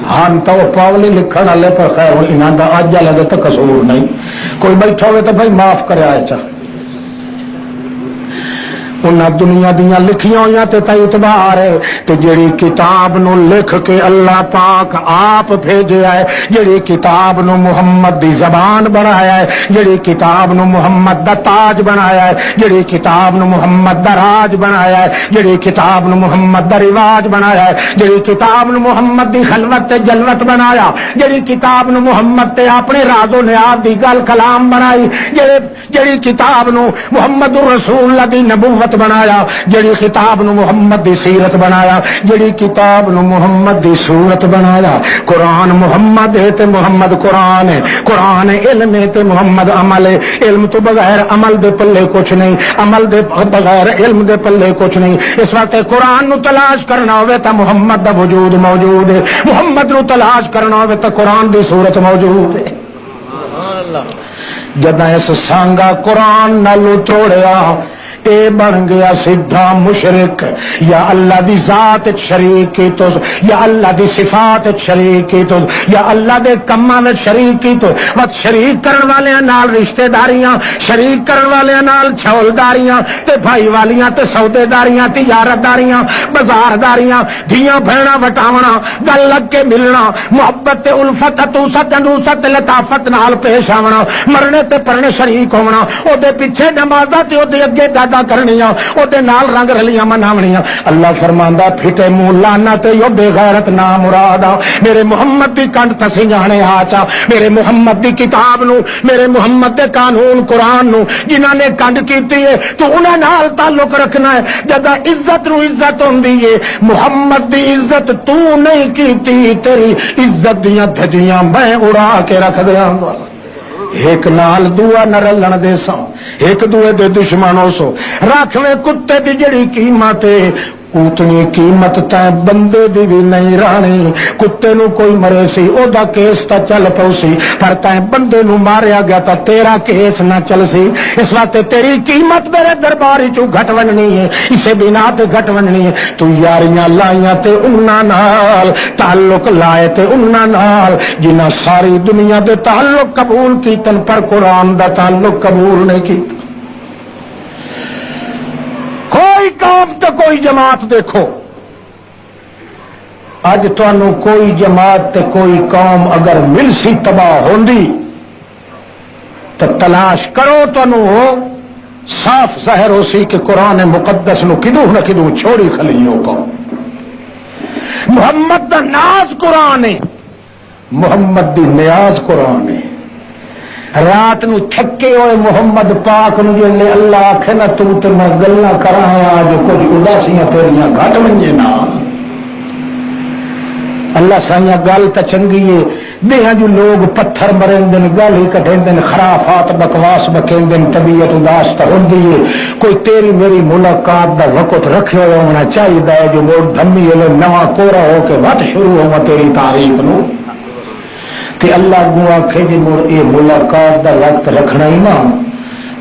ہاں تو پاولی لکھن والے پر خیر انہاں دا اج والے دے تے قصور نہیں، کوئی بیٹھا ہوئے تو بھائی معاف کریا چاہ انہاں دنیا دیاں لکھیاں ہویاں تے اعتبار ہے تے جڑی کتاب نو لکھ کے اللہ پاک آپ بھیجیا ہے، جڑی کتاب نو محمد دی زبان بنایا ہے، جڑی کتاب نو محمد دا تاج بنایا ہے، جڑی کتاب نو محمد دا راج بنایا ہے، جڑی کتاب نو محمد دا رواج بنایا ہے، جڑی کتاب نو محمد دی خلوت تے جلوت بنایا، جڑی کتاب نو محمد تے اپنے راز و نیاز دی گل کلام بنائی، جڑی کتاب نو محمد رسول اللہ دی نبوت بنایا، جڑی کتاب نو محمد دی سیرت بنایا، جڑی کتاب نو محمد دی صورت بنایا۔ قرآن محمد ہے تے محمد قرآن ہے، قرآن علم ہے تے محمد عمل ہے، علم تو بغیر عمل دے پلے کچھ نہیں، عمل دے بغیر علم دے پلے کچھ نہیں۔ اس وقت قرآن نو تلاش کرنا ہوئے تا محمد دا وجود موجود ہے، محمد نو تلاش کرنا ہوئے تا قرآن دی صورت موجود ہے۔ جدہ اس سانگا قرآن نالو توڑیا اے بن گیا سیدھا مشرک، یا اللہ دی ذات شریک کی تو، یا اللہ دی صفات شریک کی تو، یا اللہ دے کماں وچ شریک کی تو، بس شریک کرن والیاں نال رشتہ داریاں، شریک کرن والیاں نال چھولداریاں تے بھائی والیاں تے سودے داریاں، تجارت داریاں، بازار داریاں، دھیاں بہنا وٹاونا، گل لگ کے ملنا، محبت تے الفت توست انوست لطافت نال پیش آونا، مرنے تے پرنے شریک ہونا، او دے پیچھے نمازاں تے او دے اگے دادا کرنیاں، او دے نال رنگ رلیاں مناونیاں۔ اللہ فرماندا پھٹے منہ لعنت یو بے غیرت نا مرادا، میرے محمد دی کنڈ تسی جانے آچا، میرے محمد دی کتاب نو، میرے محمد دے قانون قرآن نو جنہاں نے کنڈ کیتی ہے تو انہاں نال تعلق رکھنا ہے۔ جدا عزت نو عزت ہوندی ہے، محمد دی عزت تو نہیں کیتی، تیری عزت دیاں دھجیاں میں اڑا کے رکھ دیاں گا۔ ایک نال دعا نہ رلن دے سو، ایک دوے دے دشمنوں سو، رکھویں کتے دی جڑی قیمت ہے اتنی قیمت تے بندے دی بھی نہیں رانی۔ کتے نو کوئی مرے سی او دا کیس تا چل پوسی، پر تے بندے نو ماریا گیا تا تیرا کیس نہ چل سی۔ اس وقت تیری قیمت میرے دربار چو گھٹ وننی ہے، اسے بنا تے گھٹ وننی ہے۔ تو یاریاں لائیاں تے انہاں نال، تعلق لائے تے انہاں نال جنہاں ساری دنیا دے تعلق قبول کیتن پر قرآن دا تعلق قبول نہیں کیتا۔ کوئی قوم تو کوئی جماعت دیکھو، اج تانوں کوئی جماعت تے کوئی قوم اگر مل سی تباہ ہوندی تو تلاش کرو تانوں ہو صاف ظاہر ہو سی کہ قرآن مقدس نو کدوں نہ کدوں چھوڑی کھلیو کو۔ محمد دا ناز قرآن ہے، محمد دی نیاز قرآن ہے۔ رات نو تھکے ہوئے محمد پاک نو جلے اللہ آکھے نا تو میں گلاں کراں جو کچھ اداسیاں تیریاں گھٹ ونجے نا، اللہ سائیاں گل تے چنگی ہے، دیہاں جو لوگ پتھر مرندن گل ہی کٹھیندن خرافات بکواس بکیندن طبیعت اداس تے ہوندی ہے۔ کوئی تیری میری ملاقات دا وقت رکھے ہوئے ہونا چاہیے جو موڑ دھمی ہے نواں کورا ہو کے وقت شروع ہوا تیری تعریف نو تے اللہ گو آکھے جی مڑ یہ ملاقات دا وقت رکھنا ہی نا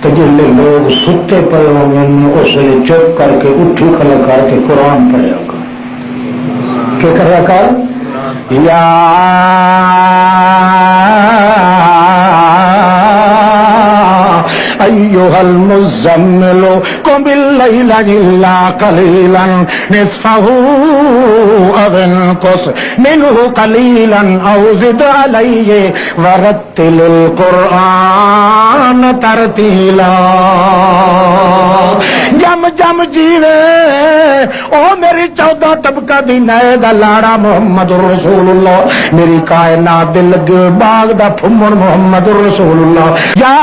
تو جلے لوگ ستے پے ہوں اس لیے چپ کر کے اٹھی کھلا کر کے قرآن پڑھیا کر کیا کرا کر یا ایھا المزمل قم باللیل الا قلیلا نصفہ او انقص منہ قلیلا او زد علیہ ورتل القرآن ترتیلا۔ جم جم جیوے او میری 14 طبقہ دی نئے دا لاڑا محمد رسول اللہ، میری کائنات دل لگے باغ دا پھمن محمد رسول اللہ۔ یا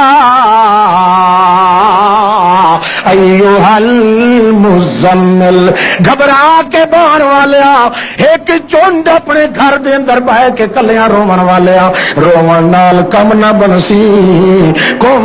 ایھا المزمل گھبرا کے بان والیا، ایک چونڈ اپنے گھر دے اندر بہ کے کلیاں روون والیا، روون نال کم نہ بنسی، کم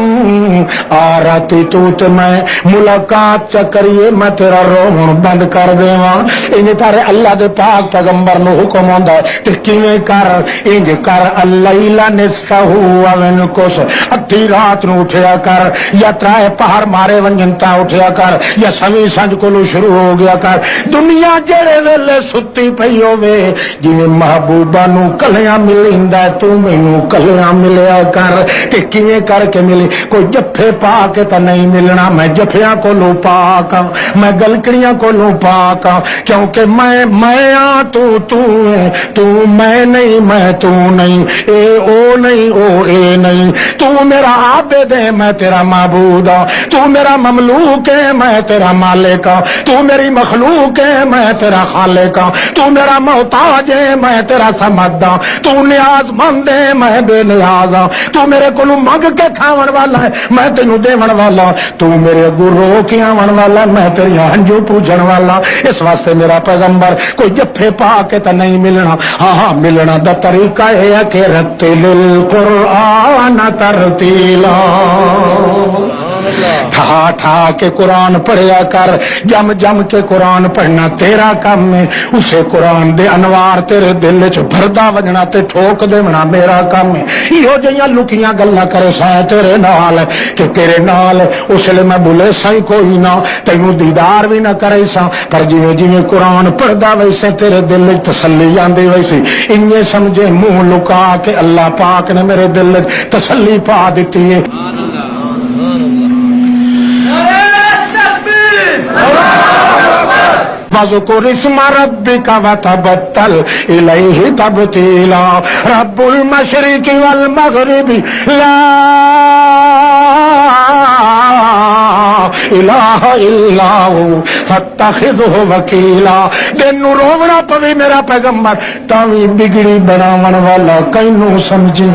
آ راتی تو تے میں ملاقات چکریے میں تیرا روون بند کر دیواں۔ انج تارے اللہ دے پاک پیغمبر نو حکم ہوندا ہے تے کیویں کر، انج کر اللیل نصفہ او انقص، ادھی رات نو اٹھیا کر یا ترائے پہر مارے ونجن سویرا اٹھیا کر یا سویں سنج کولو شروع ہو گیا کر. دنیا جڑے ویلے ستی پئی ہوے جویں محبوبہ نو کلیاں ملیندا تو مینوں کلیاں ملیا کر. تے کیویں کر کے ملی؟ کوئی جفے پا کے تے نہیں ملنا. میں جفیاں کولوں پاک ہاں, میں گلکڑیاں کولوں پاک ہاں, کیونکہ میں آ تو ہے, تو میں نہیں میں تو نہیں, اے او نہیں او اے نہیں. تو میرا عابد ہے میں تیرا معبود ہاں, تو میرا مملوک ہے میں تیرا مالک ہاں, تو میری مخلوق ہے میں تیرا خالق ہاں, تو میرا محتاج ہے میں تیرا سمد ہاں, تو نیاز مند ہے میں بے نیاز ہاں, تو میرے کولوں منگ کے کھاون والا ہے میں تینوں دیون والا, تو میرے اگوں رو کے آون والا میں تیری ہنجو پوجن والا. اس واسطے میرا پیغمبر کوئی جفے پا کے تو نہیں ملنا. ہاں ملنا دا طریقہ ہے کہ رتل القرآن ترتیلا, ٹھا ٹھا کے قرآن پڑھیا کر, جم جم کے قرآن پڑھنا تیرا کام ہے. اسے قرآن دے انوار تیرے دل چ بھردا وجنا تے ٹھوک دینا میرا کام ہے. ایہو جیاں لکیاں گلاں کرے سا تیرے نال کہ تیرے نال اس لیے میں بولے سائی کوئی نہ تینوں دیدار بھی نہ کرے سا, پر جویں جویں قرآن پڑھدا ویسے تیرے دل چ تسلی جاندی ویسی انجے سمجھے منہ لکا کے اللہ پاک نے میرے دل چ تسلی پا دیتی ہے. وَذْكُرِ اسْمَ رَبِّكَ وَتَبَتَّلْ إِلَيْهِ تَبْتِيلًا. رب المشرق والمغرب لا الہ الا ہو فاتخذہ وکیلا. تینوں رونا پوے میرا پیغمبر تاوی بگڑی بناون والا کینوں سمجھے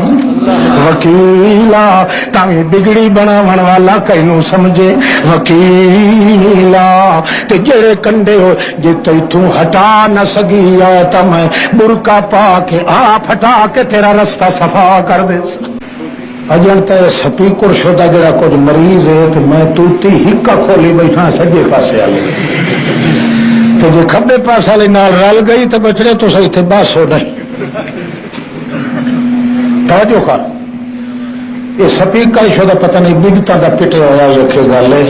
وکیلا, تاوی بگڑی بناون والا کینوں سمجھے وکیلا. تے جڑے کنڈے ہو جے تیتھوں ہٹا نہ سگی آ تا میں برقع پا کے آپ ہٹا کے تیرا رستہ صفا کر دے. اجنتا سپیکر شدہ جڑا کچھ مریض ہے تو میں توتی ہکا کھولی بیٹھا سجے پاسے والے, تو جے کھبے پاس والے نال رل گئی تو بچڑے تو صحیح تھے بس ہو نہیں. توجہ کر, یہ سپیکر شدہ پتہ نہیں بگتا دا پٹے ہوا یکھے گل ہے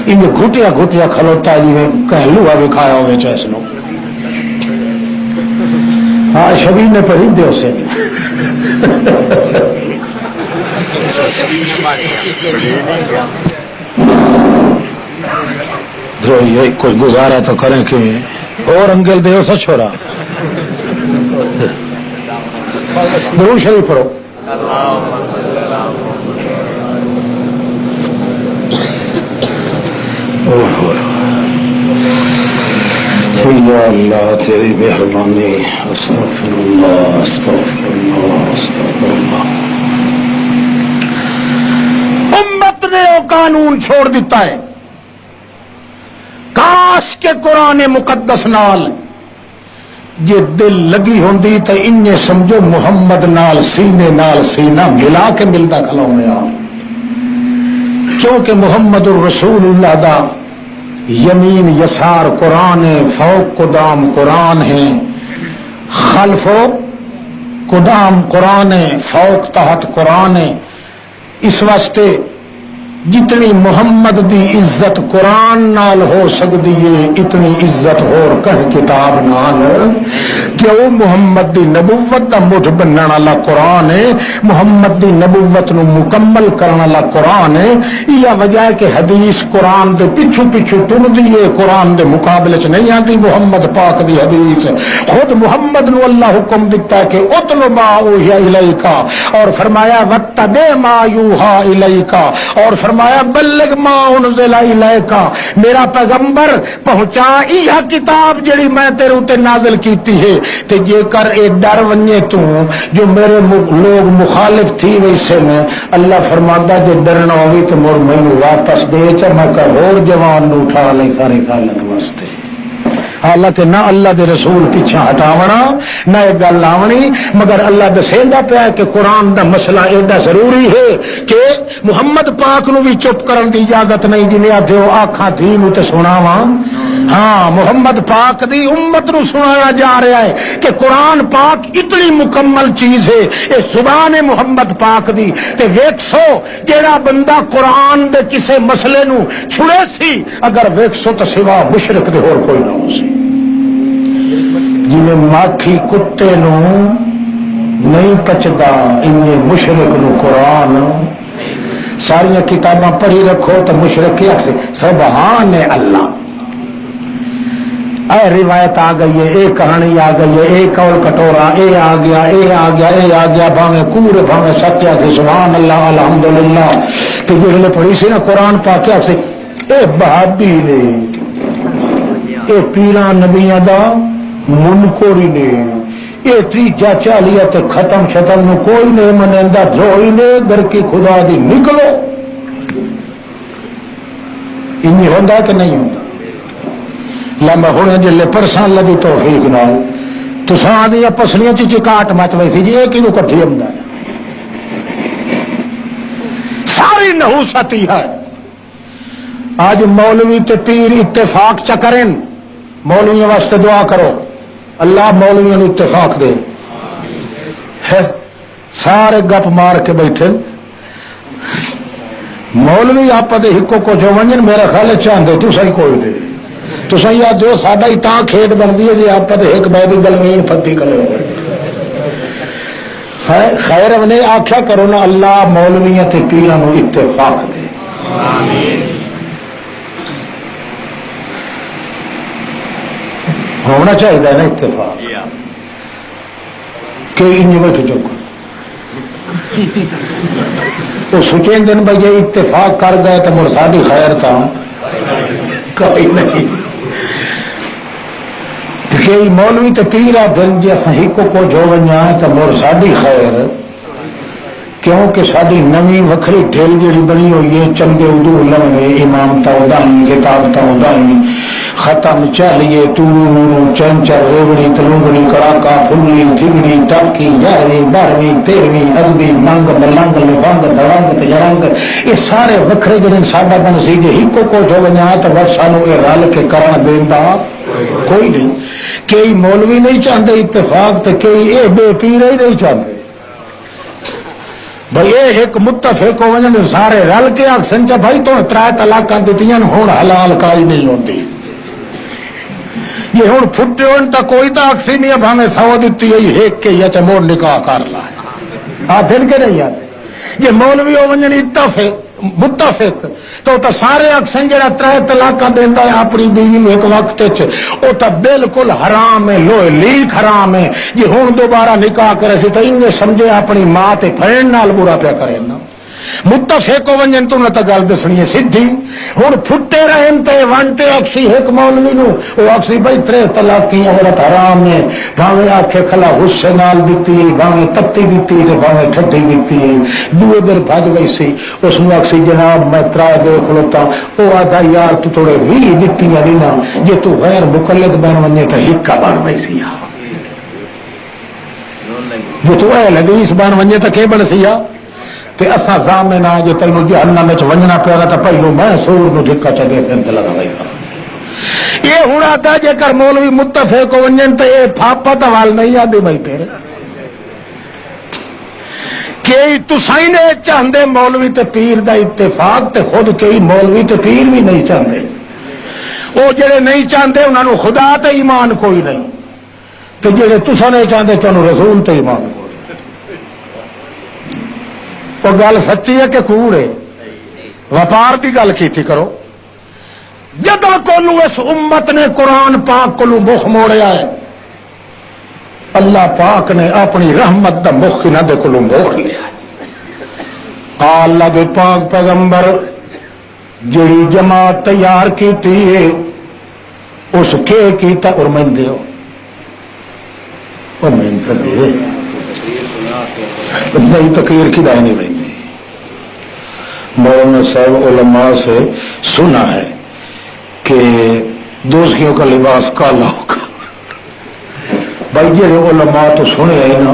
ان گھٹیا گھٹیا کھلوتا جی کہ لوہا بھی کھایا ہوئے چیس نو. ہاں شبیر نے پڑھی دے اسے کوئی گزارا تو کریں کہ اور انگل دے سا چھوڑا درود شریف پڑھو. یا اللہ تیری مہربانی. استغفر اللہ استغفر اللہ استغفر اللہ. امت نے وہ قانون چھوڑ دیتا ہے. کاش کے قرآن مقدس نال جے دل لگی ہوندی تو انہیں سمجھو محمد نال سینے نال سینہ ملا کے ملتا کھلو گیا, کیونکہ محمد الرسول اللہ دا یمین یسار قرآن ہے, فوق قدام قرآن ہے, خلف قدام قرآن ہے, فوق تحت قرآن ہے. اس واسطے جتنی محمد دی عزت قرآن نال ہو سکتی ہے اتنی عزت ہور کہیں کتاب نال, کہ وہ محمد دی نبوت دا مٹھ بننے والا قرآن ہے, محمد دی نبوت نو مکمل کرنے والا قرآن ہے. یہ وجہ ہے کہ حدیث قرآن دے پچھو پچھو ٹر دی ہے, قرآن دے مقابلے چ نہیں آتی محمد پاک دی حدیث. خود محمد نو اللہ حکم دیتا ہے کہ اتل ما اوحی الیک, اور فرمایا واتبع ما یوحی الیک, اور فرمایا بلغ ما انزل الیک. میرا پیغمبر پہنچا یہ کتاب جڑی میں تیرے تے نازل کیتی ہے. تے جے کر اے ڈر ونجے تو جو میرے لوگ مخالف تھی ویسے میں اللہ فرماتا جے ڈرنا ہوگی تو مڑ مینوں واپس دے چا میں کر اور جوان نو اٹھا لے ساری رسالت واسطے. حالانکہ نہ اللہ دے رسول پیچھا ہٹاونا نہ ایک گل لاونی, مگر اللہ دسیندا پیا کہ قرآن دا مسئلہ ایڈا ضروری ہے کہ محمد پاک نو بھی چپ کرن دی اجازت نہیں. جی آخو آکھاں دھی نو تے سناواں ہاں محمد پاک دی امت نو سنایا جا رہا ہے کہ قرآن پاک اتنی مکمل چیز ہے، یہ زبان محمد پاک دی تے ویکسو جیڑا بندہ قرآن دے کسے مسئلے نو چھڑے سی اگر ویکسو تو سوا مشرک دے اور کوئی نہ ہو سی. جی میں ماکھی کتے نو نہیں پچدا انہیں مشرک نو قرآن ساری کتاباں پڑھی رکھو تو مشرک کی اکثر سبحان اللہ. اے روایت آ گئی ہے، اے کہانی آ گئی ہے، اے کول کٹورا اے آ گیا، اے آ گیا، اے آ گیا، بھاویں کور بھاویں سچا تھے سبحان اللہ الحمدللہ. تو جس پڑھی سی نا قرآن پاک کیا سے اے بہابی نے اے پیران نبیاں دا منکوری نے اے تیجا چالیا تے ختم شتم نو کوئی نہیں منیندا دھوئی نے در کی خدا دی نکلو. انہی ہوندا کہ نہیں ہوندا؟ لما ہونے جلے پرسان لگی توفیق نال تساں آدیاں پسلیاں چکاٹ مچ وئی سی جی یہ کیوں کٹھی ہوندا ہے؟ ساری نحوست ہی ہے. آج مولوی تے پیر اتفاق چکریں، مولویوں واسطے دعا کرو اللہ مولویوں نے اتفاق دے. سارے گپ مار کے بیٹھے مولوی آپ دے ہکو کو جو ونجن میرا خیال چاہتے تو صحیح کوئی نہیں تو صحیح آج جو ساڈا ہی تاں کھیڈ بنتی ہے جی آپ دے ایک بیدی گلمین پتی کرے خیر نے آخیا کرو نا اللہ مولویاں تے پیراں نو اتفاق دے. ہونا چاہیے نا اتفاق کہ انج بیٹھے چوک تو سوچیں دن بھائی یہ اتفاق کر گئے تو مڑ ساری خیر تھا کوئی نہیں. کہ مولوی تو پیرا دن جی اصل ہکو کو جو ونجا تو مڑ ساری خیر کیونکہ ساری نوی وکری ڈھیل جی بنی ہوئی ہے چنگے اردو لونے امامت اڈائی کتابت اڈائی ختم چالیے تور چنچر ریوڑی تلوگڑی کڑاکا پھلی تھگڑی ٹاکی 11ویں 12ویں 13ویں ادبی ننگ ملنگ لفنگ دڑنگ تجڑنگ یہ سارے وکھرے جن ساڈا بن سی جی ہکو کو جو ونجا تو بس سانو یہ رل کے کرن دینا کوئی نہیں. کئی مولوی نہیں چاہتے اتفاق تو کئی یہ بے پیر ہی نہیں چاہتے بھائی یہ ایک متفق ہو وجن سارے رل کے آخسن چا بھائی تو 3 طلاق دیتی ہوں حلال کائی نہیں ہوتی یہ ہوں پھٹے ہو تو کوئی تو آخسی نہیں اب ہمیں 100 دیتی ہے ایک کے یا چمور نکاح کر لا ہے آپ پھر کے نہیں آتے یہ مولوی ہو وجن متفق تو سارے اکثر جہاں 3 طلاق دینا ہے اپنی بیوی میں ایک وقت وہ تو بالکل حرام ہے لوہے لیک حرام ہے جی ہوں دوبارہ نکاح کرے سی تو ان سمجھے اپنی ماں تے بہن نال برا پیا کرے نا متفق ہو ونجن تو نہ تو گل دسنی ہے سیدھی ہوں پھٹے رہن تے وانٹے اکسی ایک مولوی نو وہ اکسی بھائی 3 طلاق کی عورت حرام ہے بھاویں آکھے کھلا غصے نال دیتی ہے بھاویں تتی دیتی ہے بھاویں ٹھڈی دیتی ہے دوے دن بھج گئی سی اس نو اکسی جناب میں 3 دے کھلوتا وہ آدھا یار تو تھوڑے 20 دیتی نہیں نا جے تو غیر مقلد بن ونجے تو ہکا بن گئی سی جو تو اہل حدیث بن ونجے تو کی بن سی تے اساں ضامن آ جو تینوں جہنم وچ ونجنا پیا تو پہلو میں سور نو دھکا چگے پھر تے لگا وئی یہ ہن آتا جے کر مولوی متفق ہو ونجن تے اے پھاپا تے وال نہیں آدی بھائی تیرے کئی تساں نے چاہندے مولوی تے پیر دا اتفاق تے خود کئی مولوی تے پیر بھی نہیں چاہندے او جڑے نہیں چاہندے انہاں نو خدا تے ایمان کوئی نہیں تے جڑے تساں نہیں چاہندے تانوں رسول تے ایمان کوئی وہ گل سچی ہے کہ کوڑ ہے وپار کی گل کی کرو جدو کو اس امت نے قرآن پاک کو مخ موڑیا ہے اللہ پاک نے اپنی رحمت دا مخ نہ دے کو موڑ لیا ہے اللہ دے پاک پیغمبر جڑی جماعت تیار کیتی ہے اس کے کیتا اور میں دیو اور میں تو دے نئی تقریر کی دائیں نہیں رہتی مولانا صاحب علماء سے سنا ہے کہ دوستیوں کا لباس کالا ہوگا بھائی جی علماء تو سنے ہی نا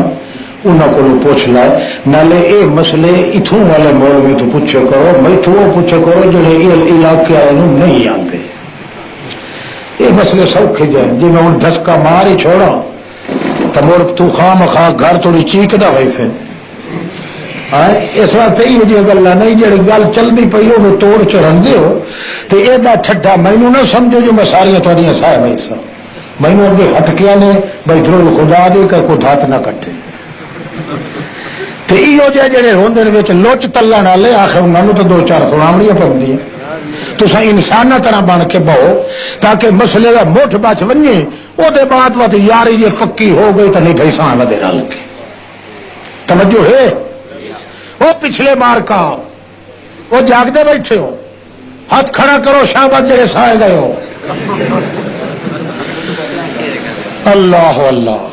انہوں کو پوچھ لائے نالے اے مسئلے اتھوں والے مولوی تو پوچھے کرو میں تو پوچھے کرو جڑے علاقے والے نہیں آتے مسئلے سوکھے جائیں جی میں ہوں دھسکا مار ہی چھوڑا تو مڑ تو خواہ مخواہ گھر تھوڑی چیکدا ہوئی پھر اس واسطے یہ جی گلا نہیں جی گل چلتی پی وہ توڑ چڑھن دو تو یہ ٹھڈا مینو نہ سمجھو جو میں ساریا تھوڑیاں سہ بھائی سا مینو اگے ہٹکیا نے بھائی دھرو خدا دے کہ کوئی دھات نہ کٹے تو یہ جڑے روندے لچ تلن والے آخر انہوں تو دو چار سناویاں پہ تو انسان طرح بن کے بہو تاکہ مسئلے کا مٹھ بچ بنے وہ بعد وقت یاری جی پکی ہو گئی تو نہیں بھائی سان ودے رل کے توجہ ہے وہ پچھلے مار کا وہ جاگتے بیٹھے ہو ہاتھ کھڑا کرو شابت جڑے سائے گئے ہو اللہ اللہ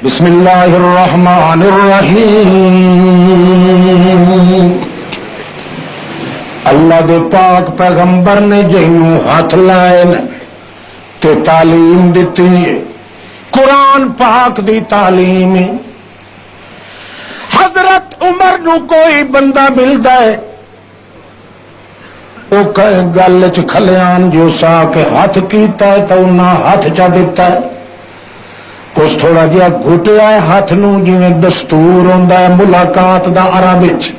بسم اللہ الرحمن الرحیم اللہ دے پاک پیغمبر نے جنوں ہاتھ لائے تے تعلیم دیتی ہے قرآن پاک دی تعلیم ہے حضرت عمر نو کوئی بندہ ملتا ہے وہ گل چ کھلیان جو سا کے ہاتھ کیتا ہے تو انہاں ہاتھ چا دیتا ہے اس تھوڑا جہا گھٹیا ہے ہاتھ نو جویں دستور ہوندا ہے ملاقات دا عرب وچ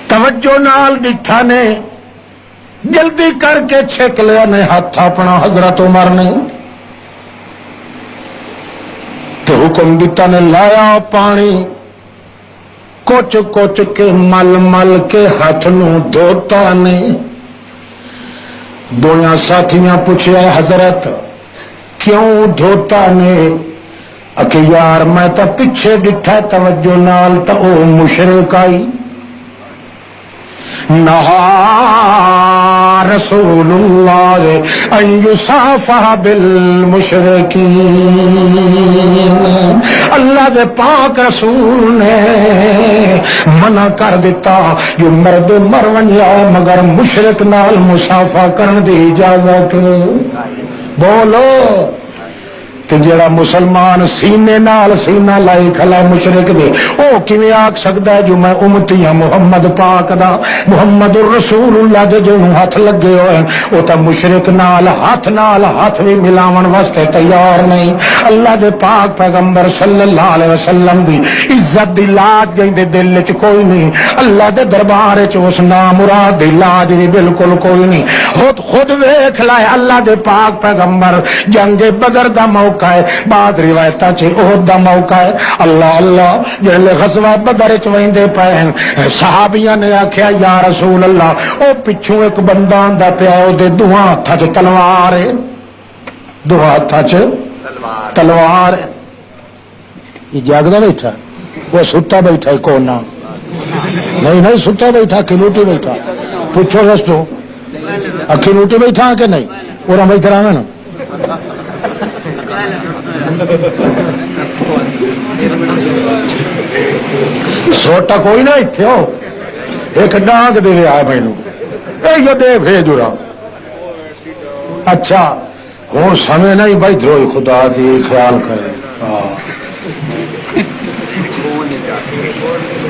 توجہ نال ڈٹھا نے جلدی کر کے چھک لیا نے ہاتھ اپنا حضرت عمر نے تو حکم دیتا نے لایا پانی کچ کچ کے مل مل کے ہاتھ نو دھوتا نے دویاں ساتھیاں پوچھیا حضرت کیوں دھوتا نے کہ یار میں تو پیچھے ڈٹھا توجہ نال تو او مشرک آئی نہا رسول اللہ ان یصافح بالمشرکین اللہ دے پاک رسول نے منع کر دیتا جو مرد مرون جائے مگر مشرک نال مصافحہ کرن دی اجازت بولو تے جڑا مسلمان سینے نال سینہ لائی کھلا مشرک دے او کیویں آکھ سکدا ہے جو میں امتی ہاں محمد پاک دا محمد الرسول اللہ دے جنوں ہاتھ لگے ہوئے او تا مشرک نال ہاتھ بھی ملاون واسطے تیار نہیں اللہ دے پاک پیغمبر صلی اللہ علیہ وسلم دی عزت دی لاج جے دل وچ کوئی نہیں اللہ دے دربار وچ اس نام مراد دی لاج بھی بالکل کوئی نہیں خود ویکھ لائے اللہ دے پاک پیغمبر جنگ بدر دا موقع ہے بعد روایت احد دا موقع ہے اللہ اللہ جلے غزوہ بدر وچ ویندے پے صحابیاں نے آکھیا یا رسول اللہ او پچھوں ایک بندہ آندا پیا او دے دوہاں ہتھاں وچ تلوار ہے دوہاں ہتھاں وچ تلوار ہے یہ جاگدا بیٹھا وہ ستا بیٹھا ہے کونا نہیں ستا بیٹھا کھلوٹی بیٹھا پوچھو رستو اکھی لوٹی بیٹھا کہ نہیں اور ہم ادھر آنا نا سوٹا کوئی نہ اتنے ہو ایک ڈانگ دے آئے مینو یہ دے بھیج رہا اچھا ہوں سمے نہیں بھائی دروئی خدا دی خیال کرے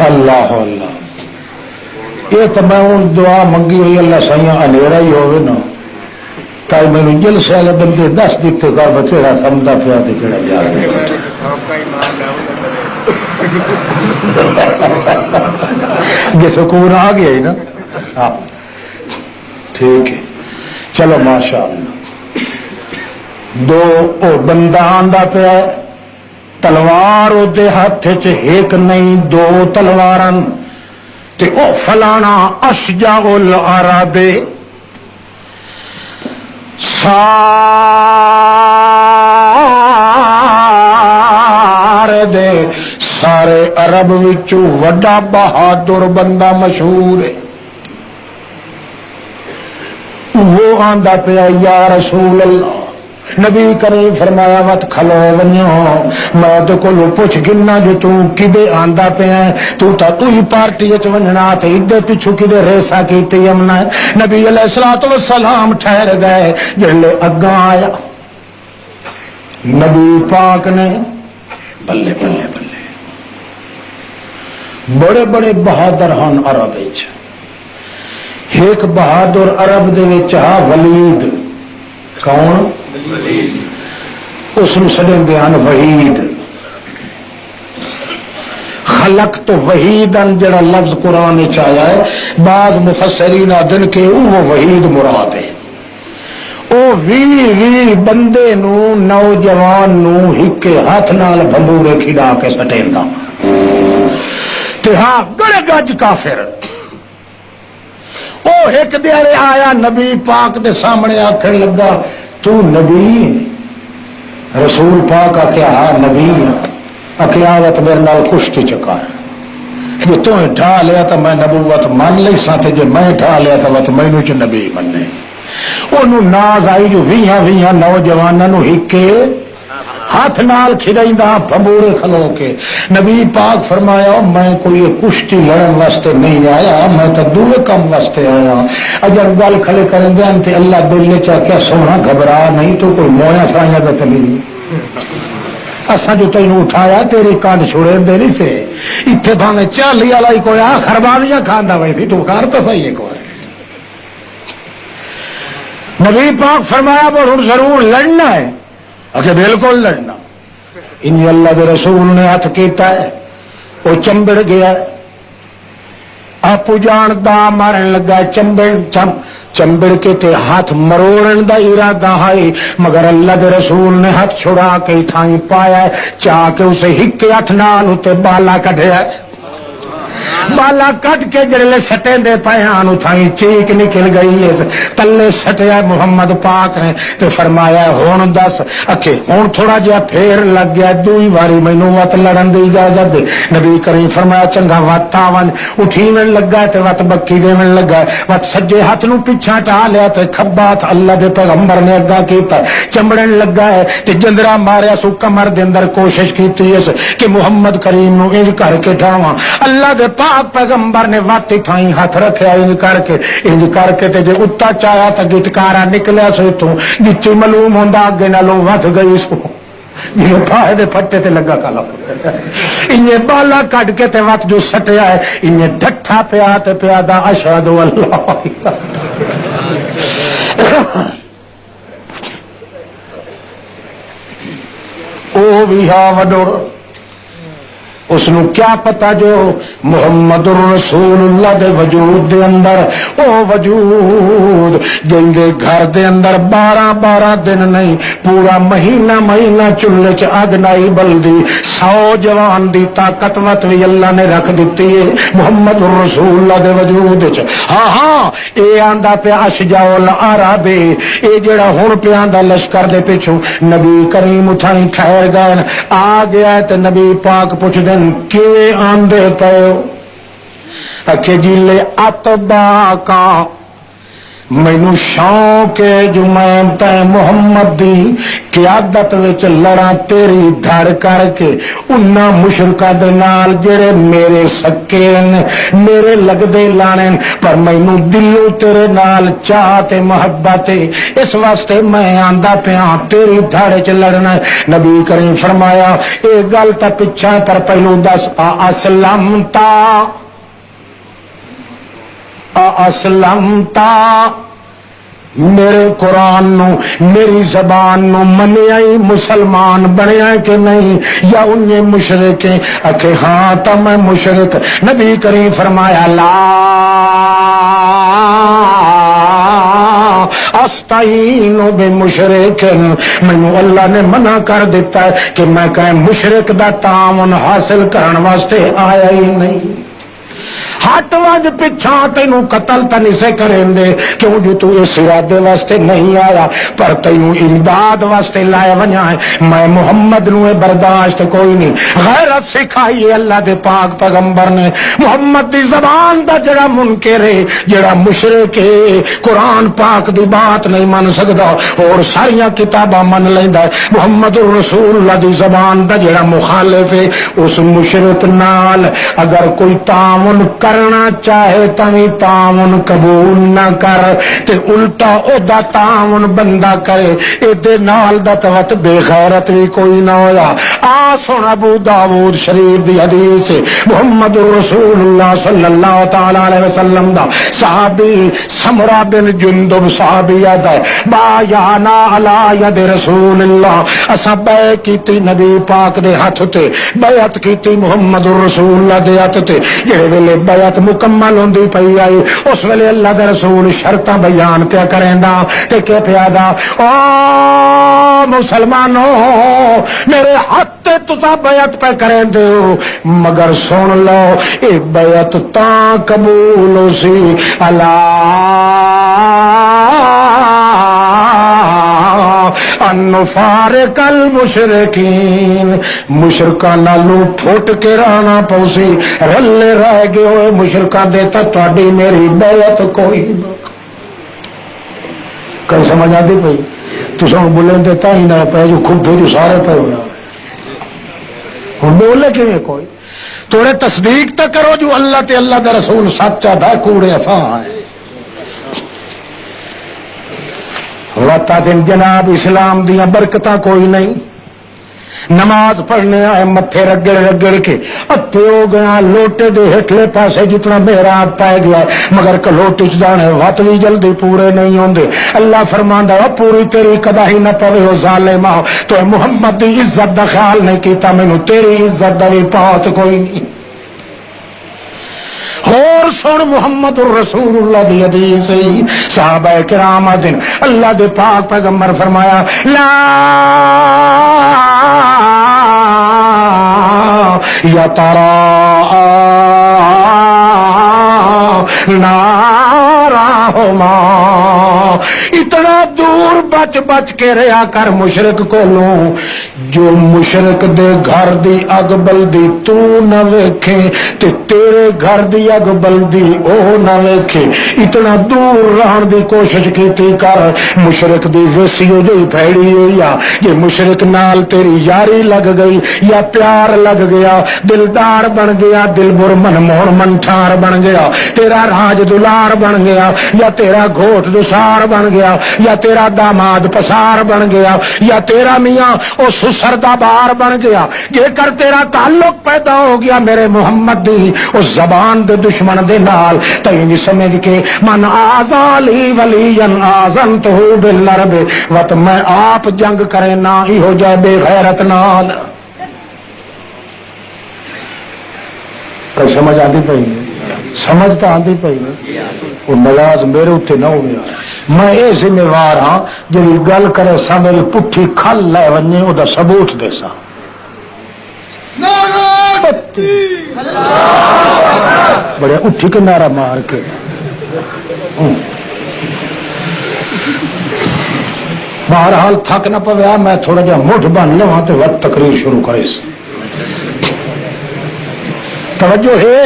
اللہ اللہ یہ تو میں ہوں دعا منگی ہوئی اللہ سائیاں انیرا ہی ہوئے نا تائی میں نے جلسے والے بندے 10 دیتے کر بکیڑا سمدہ پیا تے کیڑا جا یہ سکون آ گیا ہی نا ہاں ٹھیک ہے چلو ماشاء اللہ دو او بندہ آندا پیا تلوار او دے ہاتھ چ ایک نہیں دو تلوارن تے او فلانا اشجع العرب دے سارے عرب وچوں وڈا بہادر بندہ مشہور ہے وہ آندا پیا یا رسول اللہ نبی کریم فرمایا وت کھلو ونجو میں تو کولو پوچھ گنا جو تو کدے آندا پیا تو تا کوئی پارٹی وچ ونجنا تے ادھر پیچھے کدے ریسا کیتی امنا نبی علیہ الصلوۃ والسلام ٹھہر گئے جلے اگاں آیا نبی پاک نے بلے بلے بلے بڑے بڑے بہادر ہن عرب وچ ایک بہادر عرب دے وچ ولید کون؟ اس سدیں دے وحید. خلق تو وحید جڑا لفظ قرآن آیا ہے، بعض مفسرین دن کے وہ وحید مراد ہے. او وی بندے نو نوجوان نو ہکے ہاتھ نال بھمبورے کھڈا کے سٹیندا تے ہاں گڑے گج کافر. او ایک دیارے آیا نبی پاک دے سامنے آکھن لگا تو نبی؟ رسول پاک آکھیا ہاں نبی اکیاوت میرے نال کشتی چکا ہے، جی تو ڈھا لیا تو میں نبوت مان لی سا تے جی میں ڈھا لیا تو وت مینوں چ نبی مننے. انہوں ناز آئی جو ویہاں نوجوانوں ہکے ہاتھ نال کھڑائیندہ بھمبورے کھلو کے. نبی پاک فرمایا میں کوئی کشتی لڑن واسطے نہیں آیا، میں تو دوے کام واسطے آیا. اجر گل کھلے کریں دیں تے اللہ دل چا کیا سونا گھبرا نہیں تو کوئی مویا سائیاں دا تلی اساں جو تینوں اٹھایا تیری کانڈ چھوڑے دے نہیں سے اتنے بھاوے چالی والا ہی کوئی خربانیاں کھاندا وے سی تو کر تو صحیح کوئی. نبی پاک فرمایا پر ہوں ضرور لڑنا ہے. اچھا بالکل لڑنا. ان اللہ کے رسول نے ہاتھ کیتا ہے وہ چمبڑ گیا آپ جان دا مارن لگا چمبڑ کے تے ہاتھ مروڑن دا ارادہ ہے، مگر اللہ کے رسول نے ہاتھ چھڑا کے تھائیں پایا ہے، چاہ کے اسے ہکے ہاتھ نال تے بالا کٹیا ہے. بالا کٹ کے جڑے سٹے دے پیان اتھائی چیک نکل گئی ہے تلے سٹیا محمد پاک نے تے فرمایا ہون دس اکھے ہون تھوڑا جہا پھیر لگ گیا دوئی واری مینوں وت لڑن دی اجازت دے. نبی کریم فرمایا چنگا وت آون اٹھیون لگا تے وت بکی دیون لگا وت سجے ہاتھ نو پیچھا ٹا لیا تے کھبا ہاتھ اللہ دے پیغمبر نے اگا کیتا چمڑن لگا ہے تے جندرا ماریا سو کمر دے اندر کوشش کیتی ہے کہ محمد کریم نو انج کر کے ڈھاواں. اللہ دے پاک پیغمبر نے واٹی تھائی ہاتھ رکھا انج کر کے تے جے اتا چایا تو گٹکارا نکلیا سو تو گچی معلوم ہوندا اگے نالوں وت گئی سو جی پائے دے پٹے تے لگا کالا انہیں بالا کٹ کے تے وت جو سٹیا ہے انہیں ڈٹھا پیا تے پیا دا اشہد اللہ او بھی ہاں وڈور اس نو کیا پتا جو محمد رسول اللہ دے وجود دے اندر او وجود جن دے گھر دے اندر 12 دن نہیں پورا مہینہ چولہے چ اگ نہیں بلدی 100 جوان دی طاقت وت بھی اللہ نے رکھ دیتی ہے محمد رسول اللہ دے وجود چ. ہاں اے آندا پیا اشجاع العرب اے جڑا ہن پیا آندا لشکر دے پیچھوں نبی کریم اتھائی ٹھہر گئے آ گیا تے نبی پاک پوچھ دے کیویں آندے پئے اکھے جی لے اتبا کا مینوں شوق ہے جو میں تے محمد دی قیادت وچ لڑا تیری دھڑ کر کے انہاں مشرکاں دے نال جڑے میرے سکے میرے لگدے لانے پر مینوں دلوں تیرے نال چاہ تے محبت اس واسطے میں آندا پیا تیری دھڑ وچ لڑنا. نبی کریم فرمایا اے گل تے پچھا پر پہلو دس اسلمتا میرے قرآن نو میری زبان نو منیا ہی مسلمان بنیا کہ نہیں یا انہیں مشرک اکھے ہاں تا میں مشرک. نبی کریم فرمایا لا استعین بمشرک مینوں اللہ نے منع کر دیتا ہے کہ میں کہ مشرک دا تعاون حاصل کرن واسطے آیا ہی نہیں. ہٹ وج پچھا تینوں قتل تو نہیں سے کریں دے کیوں جو تو اس ارادے واسطے نہیں آیا پر تینوں امداد واسطے لائے ونیا ہے. میں محمد نو برداشت کوئی نہیں. غیرت سکھائی اللہ دے پاک پیغمبر نے محمد دی زبان دا جڑا منکر ہے جڑا مشرک ہے قرآن پاک دی بات نہیں من سکدا اور ساریاں کتاباں من لیندا ہے. محمد رسول اللہ دی زبان دا جڑا مخالف ہے اس مشرک نال اگر کوئی تعاون کرنا چاہے تمی تعاون قبول نہ کر تے الٹا او دا تعاون بندہ کرے اے دے نال دا توت بے غیرت بھی کوئی نہ ہویا آ سن ابو داؤد شریف دی حدیث محمد رسول اللہ صلی اللہ تعالی علیہ وسلم دا صحابی سمرہ بن جندب صحابی ہے بایانا علی ید رسول اللہ اسا بیعت کیتی نبی پاک دے ہاتھ تے بیعت کیتی محمد رسول اللہ دے ہاتھ تے جڑے ویلے بیعت مکمل ہوندی پئی آئی اس ویلے اللہ دے رسول شرطاں بیان پیا کریندا تے کہ پیا دا او مسلمانوں میرے ہاتھ تے تسا بیعت پہ کریندے ہو مگر سن لو اے بیعت تاں قبول ہو سی انفارق المشرکین مشرکاں نالوں پھٹ کے رہنا پوسی رلے رہ گئے ہوئے مشرکاں دیتا تہاڈی میری بیعت کوئی نہ کہیں سمجھ آتی پئی تساں بولیں دیتا ہی نہ پے جو خود جو سارے پہ ہویا ہوں بولے کیویں کوئی تھوڑے تصدیق تو کرو جو اللہ تے اللہ دا رسول سچا دا کوڑے اساں ہے وتا دن جناب اسلام دیا برکتاں کوئی نہیں نماز پڑھنے آئے متھے رگڑ رگڑ کے اتے ہو گیا لوٹے دے ہٹلے پاسے جتنا میرا پائے گیا مگر کلوٹی چانے وقت بھی جلدی پورے نہیں ہوندے اللہ فرماندا ہے پوری تیری قدا ہی نہ پوے ہو ظالما تو محمد دی عزت دا خیال نہیں کیتا مینوں تیری عزت دا بھی پاس کوئی نہیں اور سن محمد الرسول اللہ دی حدیث صحابہ کرام دن اللہ دے پاک پیغمبر فرمایا لا یا ترا نارہما اتنا دور بچ بچ کے رہا کر مشرک کولوں جو مشرک دے گھر دی اگ بلدی تو نہ ویکھے تے تیرے گھر دی اگ بلدی او نہ ویکھے اتنا دور رہن دی کوشش کیتی کر مشرک دی ویسیو جی پھیڑی ہوئی جے مشرک نال تیری یاری لگ گئی یا پیار لگ گیا دلدار بن گیا دل بر من مون منٹھار بن گیا تیرا راج دلار بن گیا یا تیرا گھوٹ دسار بن گیا یا تیرا داماد پسار بن گیا یا تیرا میاں او سسردا بار بن گیا جے کر تیرا تعلق پیدا ہو گیا میرے محمد دی اس زبان دے دشمن دے نال تینی سمجھ کے من آزالی ولین آزنتہو باللرب وقت میں آپ جنگ کرے نا ہی ہو جائے بے غیرت نال کوئی سمجھ آتی پئی سمجھ تو آتی پئی وہ نواز میرے اتنے نہ ہویا میں یہ ذمہ وار ہاں جی گل کرے سا میری پٹھی کھل لے ونجے وہ ثبوت دے سا بڑے اٹھی کے نعرہ مار کے بہرحال تھک نہ پویا میں تھوڑا جہا مٹھ بن لوا تو وقت تقریر شروع کرے توجہ ہے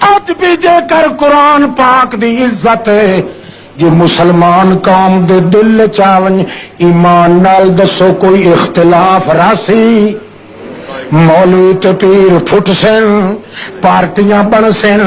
آج بھی جے کر قرآن پاک دی عزت ہے جو مسلمان قوم دے دل چاون ایمان نال دسو کوئی اختلاف راسی مولوی تے پیر پھٹ سن پارٹیاں بن سن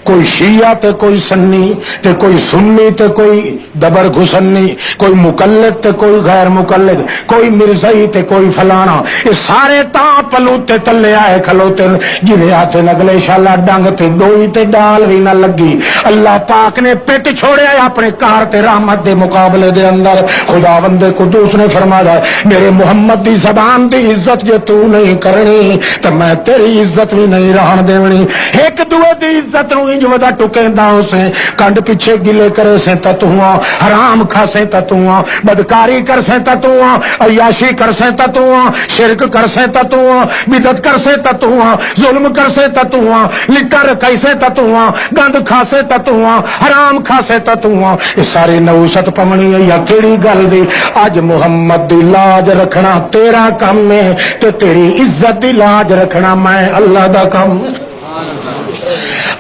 کوئی شیعہ تے کوئی سنی تے کوئی سنی تے کوئی دبر گھسنی کوئی مقلد تے کوئی غیر مقلد کوئی مرزائی تے کوئی فلانا یہ سارے تاں پلوتے تلے آئے کھلوتے جنہیں آتے نگلے شالا ڈنگ تے دوئی تے ڈال بھی نہ لگی اللہ پاک نے پیٹ چھوڑے آئے اپنے کار تے رحمت دے مقابلے دے اندر خدا بندے قدوس نے فرمایا میرے محمد دی زبان دی عزت جو تو نہیں کرنی تو میں تیری عزت بھی نہیں رہن دینی ایک دوے دی عزت نو انج ودا ٹکیندا ہوسے کنڈ پیچھے گلے کرے سے تتواں حرام کھاسے تتواں بدکاری کر سے تتواں عیاشی کر سے تتواں شرک کر سے تتواں بدعت کر سے تتواں ظلم کر سے تتواں لٹر کیسے تتواں گند کھاسے تتواں حرام کھاسے تتواں یہ ساری نوست پمنی ہے یا کیڑی گل دی اج محمد دی لاج رکھنا تیرا کم ہے تے تیری عزت دی لاج رکھنا میں اللہ دا کم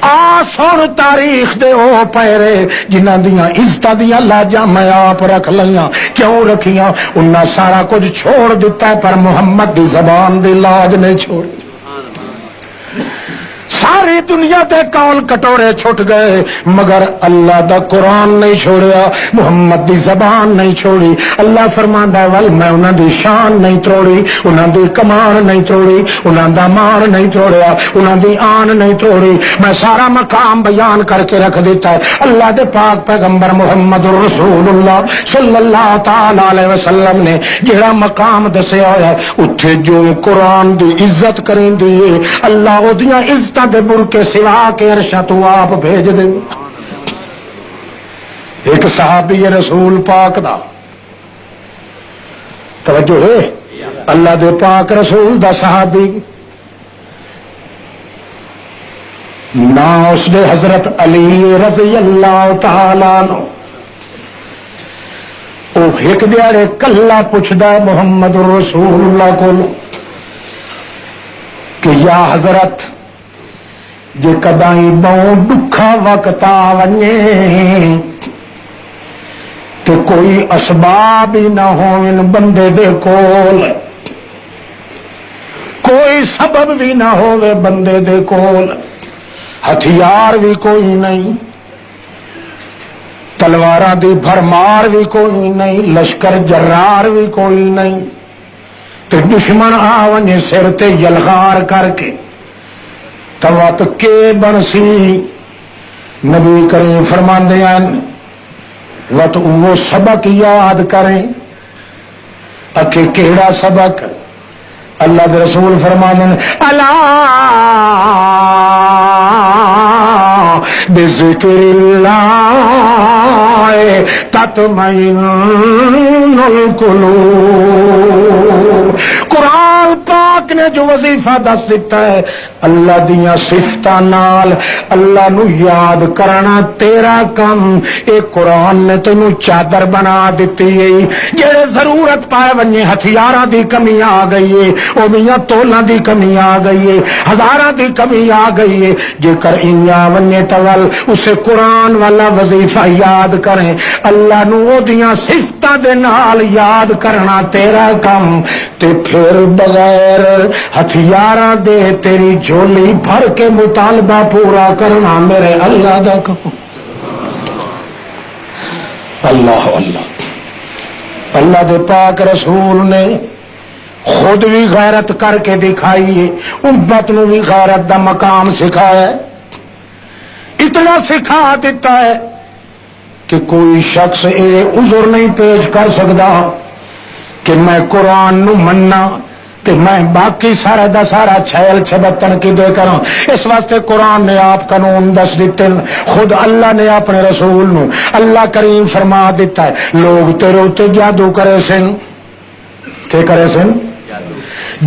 آ سن تاریخ دے او پیرے جنہاں دیاں عزتاں دیاں لاجاں میں آپ رکھ لیاں کیوں رکھیاں انہاں سارا کچھ چھوڑ دیتا ہے پر محمد دی زبان دی لاج نہیں چھوڑی ساری دنیا دے کول کٹورے چھٹ گئے مگر اللہ دا قرآن نہیں چھوڑیا، محمد دی زبان نہیں چھوڑی۔ اللہ فرماندا ہے ول میں انہاں دی شان نہیں توڑی، انہاں دی کمان نہیں توڑی، انہاں دا مان نہیں توڑیا، انہاں دی آن نہیں توڑی، میں سارا مقام بیان کر کے رکھ دیتا ہے۔ اللہ دے پاک پیغمبر محمد رسول اللہ صلی اللہ تعالی علیہ وسلم نے جہاں مقام دسیا ہوا ہے اتھے جو قرآن دی عزت کریں دی اللہ او دیاں عزتاں دے برکے سوا کے عرشاں تو آپ بھیج دے۔ ایک صحابی رسول پاک دا توجہ ہے، اللہ دے پاک رسول دا صحابی نا اس نے حضرت علی رضی اللہ تعالی عنہ، او ایک دیارے کلا پوچھدا محمد رسول اللہ کو کہ یا حضرت جے کدائی بہوں دکھا وقت آونے تو کوئی اسباب ہی نہ ہو ان بندے دے کول، کوئی سبب بھی نہ ہوئے بندے دے کول، ہتھیار بھی کوئی نہیں، تلواراں دی بھرمار بھی کوئی نہیں، لشکر جرار بھی کوئی نہیں، تے دشمن آونے سر تے یلغار کر کے توات کے بنسی۔ نبی کریم فرماندے ہیں وت وہ سبق یاد کریں، اکے کیڑا سبق؟ اللہ دے رسول فرماندے ہیں الا بذکر اللہ تطمئن القلوب۔ قرآن پاک نے جو وظیفہ دس دیتا ہے اللہ دیاں صفتاں نال اللہ نو یاد کرنا تیرا کم، اے قرآن نے تینوں چادر بنا دیتی ہے۔ جڑے ضرورت پائے ونجے ہتھیاراں دی کمی آ گئی ہے، او میاں تولاں دی کمی آ گئی ہے، ہزاراں دی کمی آ گئی ہے، جے کر انیا ونجے تول اسے قرآن والا وظیفہ یاد کریں، اللہ نو او دیاں صفتاں دے نال یاد کرنا تیرا کم، تے پھر بغیر ہتھیاراں دے تیری جھولی بھر کے مطالبہ پورا کرنا میرے اللہ دا کم۔ اللہ اللہ اللہ دے پاک رسول نے خود بھی غیرت کر کے دکھائی ہے، امت نو بھی غیرت دا مقام سکھایا ہے، اتنا سکھا دیتا ہے کہ کوئی شخص یہ عذر نہیں پیش کر سکتا کہ میں قرآن نو مننا تے میں باقی سارا دا سارا چھیل چھبتن کی دے کروں۔ اس واسطے قرآن نے آپ قانون دس دیتے، خود اللہ نے اپنے رسول نو اللہ کریم فرما دیتا ہے لوگ تیرے اتے جادو کرے سن، کیا کرے سن؟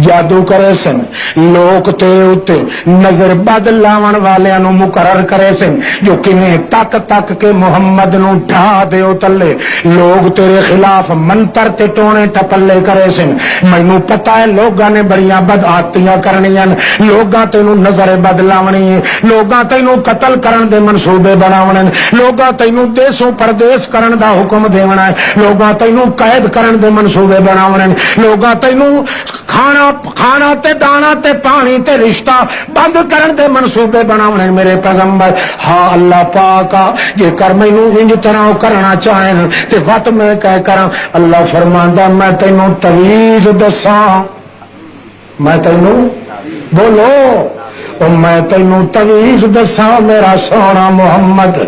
جادو کرے سن، لوگ تیرے اتے نظر بد لاون والے نو مقرر کرے سن جو کنہیں تک تک کے محمد نو ڈھا دے تلے، لوگ تیرے خلاف منتر تے ٹونے ٹپلے کرے سن۔ مینوں پتہ ہے لوگاں نے بڑیاں بد آتیاں کرنیاں، لوگاں تینوں نظر بد لاونی ہے، لوگاں تینوں قتل کرن دے منصوبے بناونے، لوگاں تینوں دیسوں پردیس کرن دا حکم دیونا ہے، لوگاں تینوں قید کرن دے منصوبے بناونے، لوگاں تینوں کھانا تے دانا تے پانی تے رشتہ بند کرن دے منصوبے بناونے میرے پیغمبر۔ ہاں اللہ پاکا جے کر مینوں انج طرح کرنا چاہن تے وقت میں کہہ کراں، اللہ فرماندا میں تینوں تویز دساں، میں تینوں بولو او میں تینوں تویز دساں میرا سونا محمد،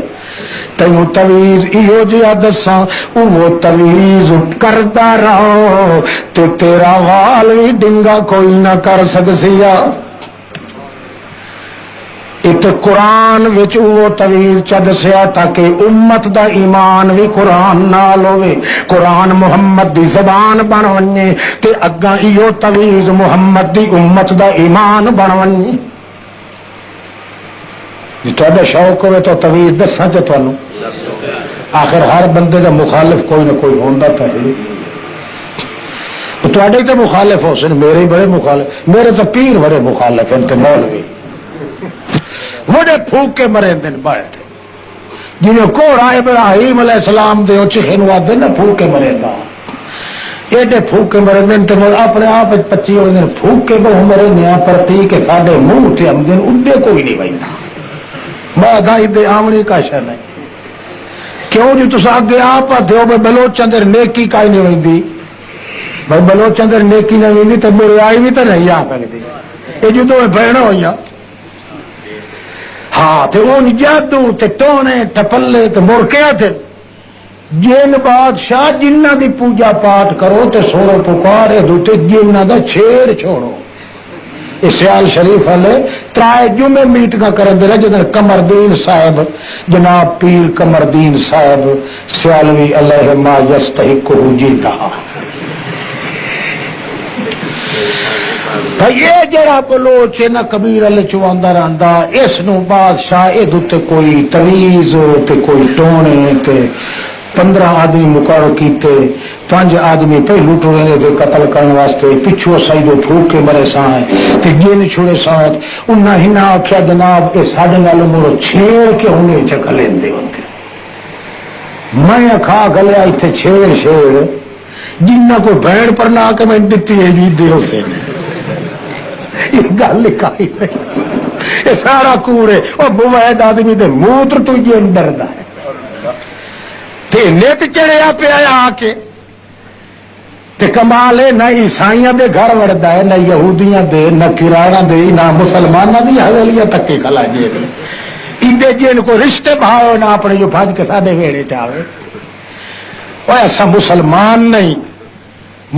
تینوں تویز ایو جیا دساں وہ تویز کردا رہو تے تیرا وال بھی ڈنگا کوئی نہ کر سکسیا۔ ات قرآن وچ وہ تویز چا دسیا تاکہ امت دا ایمان بھی قرآن نال ہوے، قرآن محمد دی زبان بن ونجے تے اگاں ایو تویز محمد دی امت دا ایمان بن ونجے۔ جی تہاڈا شوق ہوئے تو تویز دساں تے تانوں، آخر ہر بندے دا مخالف کوئی نہ کوئی ہوندا تے ہے، تواڈے تے مخالف ہو سن، میرے بڑے مخالف، میرے تو پیر بڑے مخالف ہیں تے مولوی بڑے پھوک کے مرے دن باہر جنہیں کوڑا ابراہیم علیہ السلام دے چیخے نو آدھے نا پھوک کے مرے دا ایڈے پھوکے مرے دن تو اپنے آپ 25 ہو دن پھوکے بہو مرے نیا پرتی کے ساڈے منہ سے ہم دن ادے کوئی نہیں بہتا بات ادے آمنی کا شر نہیں کیوں جی تصا اگے آپ دو بھائی بلوچ اندر نیکی کائی نہیں وہی بھائی بلوچ اندر نیکی نہ وہی تو برائی بھی تو نہیں آ سکتی یہ جدو بہن ہوئی ہاں تو ان جادو تے ٹونے ٹپلے تے مرکیا تھے جن بادشاہ جنہ دی پوجا پاٹ کرو تے سورو پکارے دوتے جنہ دا چھیڑ چھوڑو اس سیال شریف والے ترائے جمعے میٹنگاں کرن دے رہے جدن قمردین صاحب جناب پیر قمردین صاحب سیالوی علیہ ما یستحقہ جیتا یہ جڑا بلوچ نہ کبیر لچواندا رہندا اس نو بادشاہ اے دوتے کوئی تویز تے کوئی ٹونے تے 15 آدمی مقرر کیتے 5 آدمی پہلو ٹونے دے قتل کرنے واسطے پچھو سائی جو پھوک کے مرے سائیں تے جن چھوڑے ساتھ انہاں ہنا آکھیا جناب اے ساڈے نال مڑو چھیڑ کے انہیں چکا لیندے ہوندے میں کھا گلیا ایتھے چھیڑ جنہ کوئی بہن پر نہ کے میں دتی ہے جی دے ہوتے نے یہ گل لکھائی نہیں یہ سارا کوڑے اور بوید آدمی دے موتر تو یہ ڈردا ہے تے نیت چڑھیا پیا آ کے تے کمال ہے نہ عیسائیاں دے گھر وڑدا ہے نہ یہودیاں دے نہ کراڑا دے نہ مسلماناں دی حویلیاں تکے کھلا جے ایندے جن کو رشتے بھاؤ نہ اپنے جو بھج کے ساڈے ویڑے چاوے او ایسا مسلمان نہیں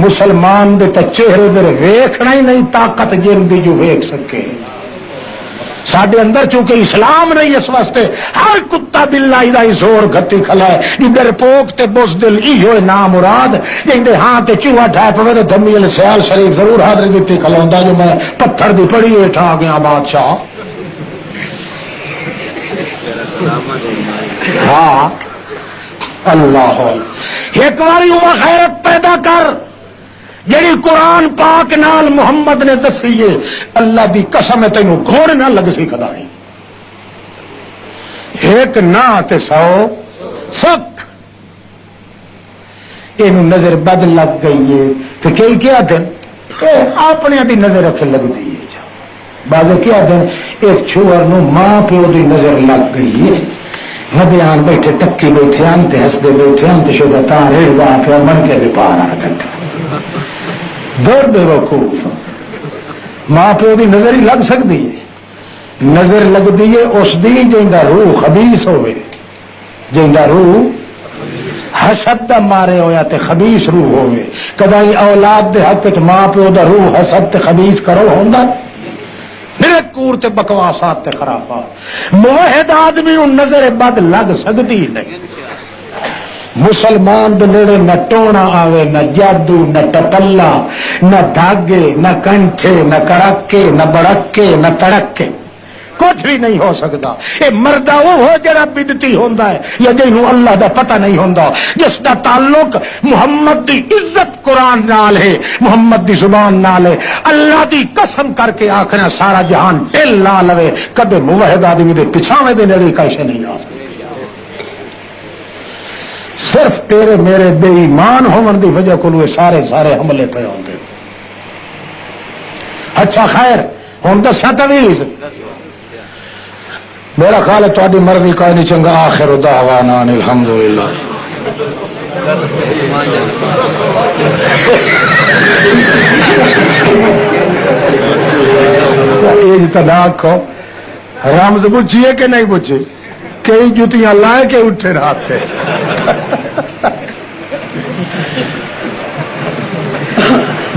مسلمان دے تے چہرے دے ویکھنا ہی نہیں طاقت جن دی جو ویکھ سکے ساڈے اندر چونکہ اسلام نہیں اس واسطے ہر کتا بلا دا زور گھٹی کھلا ہے ادھر پوک تے بزدل ایہو نام مراد جیندے ہاں تے چوہا ڈھا پوے تے دھمی ال سیال شریف ضرور حاضری دتی کھلوندا جو میں پتھر دی پڑی ہیٹھا آ گیا بادشاہ ہاں اللہ ایک باری وہ غیرت پیدا کر جڑی قرآن پاک نال محمد نے دسی ہے اللہ دی قسم تینوں گھوڑ نہ لگ سی کدائی ایک نہ تے 100 سک اینو نظر بد لگ گئی ہے تو کئی کیا دن اپنے دی نظر رکھ لگ دی ہے بعض کیا دن ایک چھوڑ نو ماں پیو دی نظر لگ گئی ہے ودیان بیٹھے ٹکی بیٹھے آن تے ہسدے بیٹھے آن تے شدہ تاں ریڑ گاہ پیا من کے دے پار آ گھنٹا دور بے وقوف ماں پیو دی نظر ہی لگ سکتی ہے نظر لگ دی ہے اس دی جیندہ روح خبیث ہوئے جیندہ روح حسد دا مارے ہویا تے خبیث روح ہوئے کدائی اولاد دے حق ماں پیو دا روح حسد تے خبیث کرو ہوندہ میرے کور تے بکواسات تے خرافات موحد آدمی ان نظر بد لگ سکتی نہیں مسلمان دے نیڑے نہ ٹونا آوے نہ جادو نہ ٹپلا نہ دھاگے نہ کنٹھے نہ کڑکے نہ بڑکے نہ تڑکے کچھ بھی نہیں ہو سکتا اے مردہ وہ ہو جڑا بدتی ہوندا ہے یا جنہوں اللہ دا پتہ نہیں ہوندا جس دا تعلق محمد دی عزت قرآن نال ہے محمد دی زبان نال ہے اللہ دی قسم کر کے آخنا سارا جہان ٹل لا لوے کدے موحد آدمی دے پچھاوے دے نیڑے کیسے نہیں آ سکتا صرف تیرے میرے بے ایمان ہون دی وجہ کو سارے حملے پہ ہوندے اچھا خیر ہوں دسا تویز میرا خیال ہے تہاڈی مرضی کوئی نہیں چنگا آخر دعوانا ان الحمدللہ ایج تناک ہو رمز بچھیے کہ نہیں بچھی کئی جتیاں لائے کے اٹھے رات تھے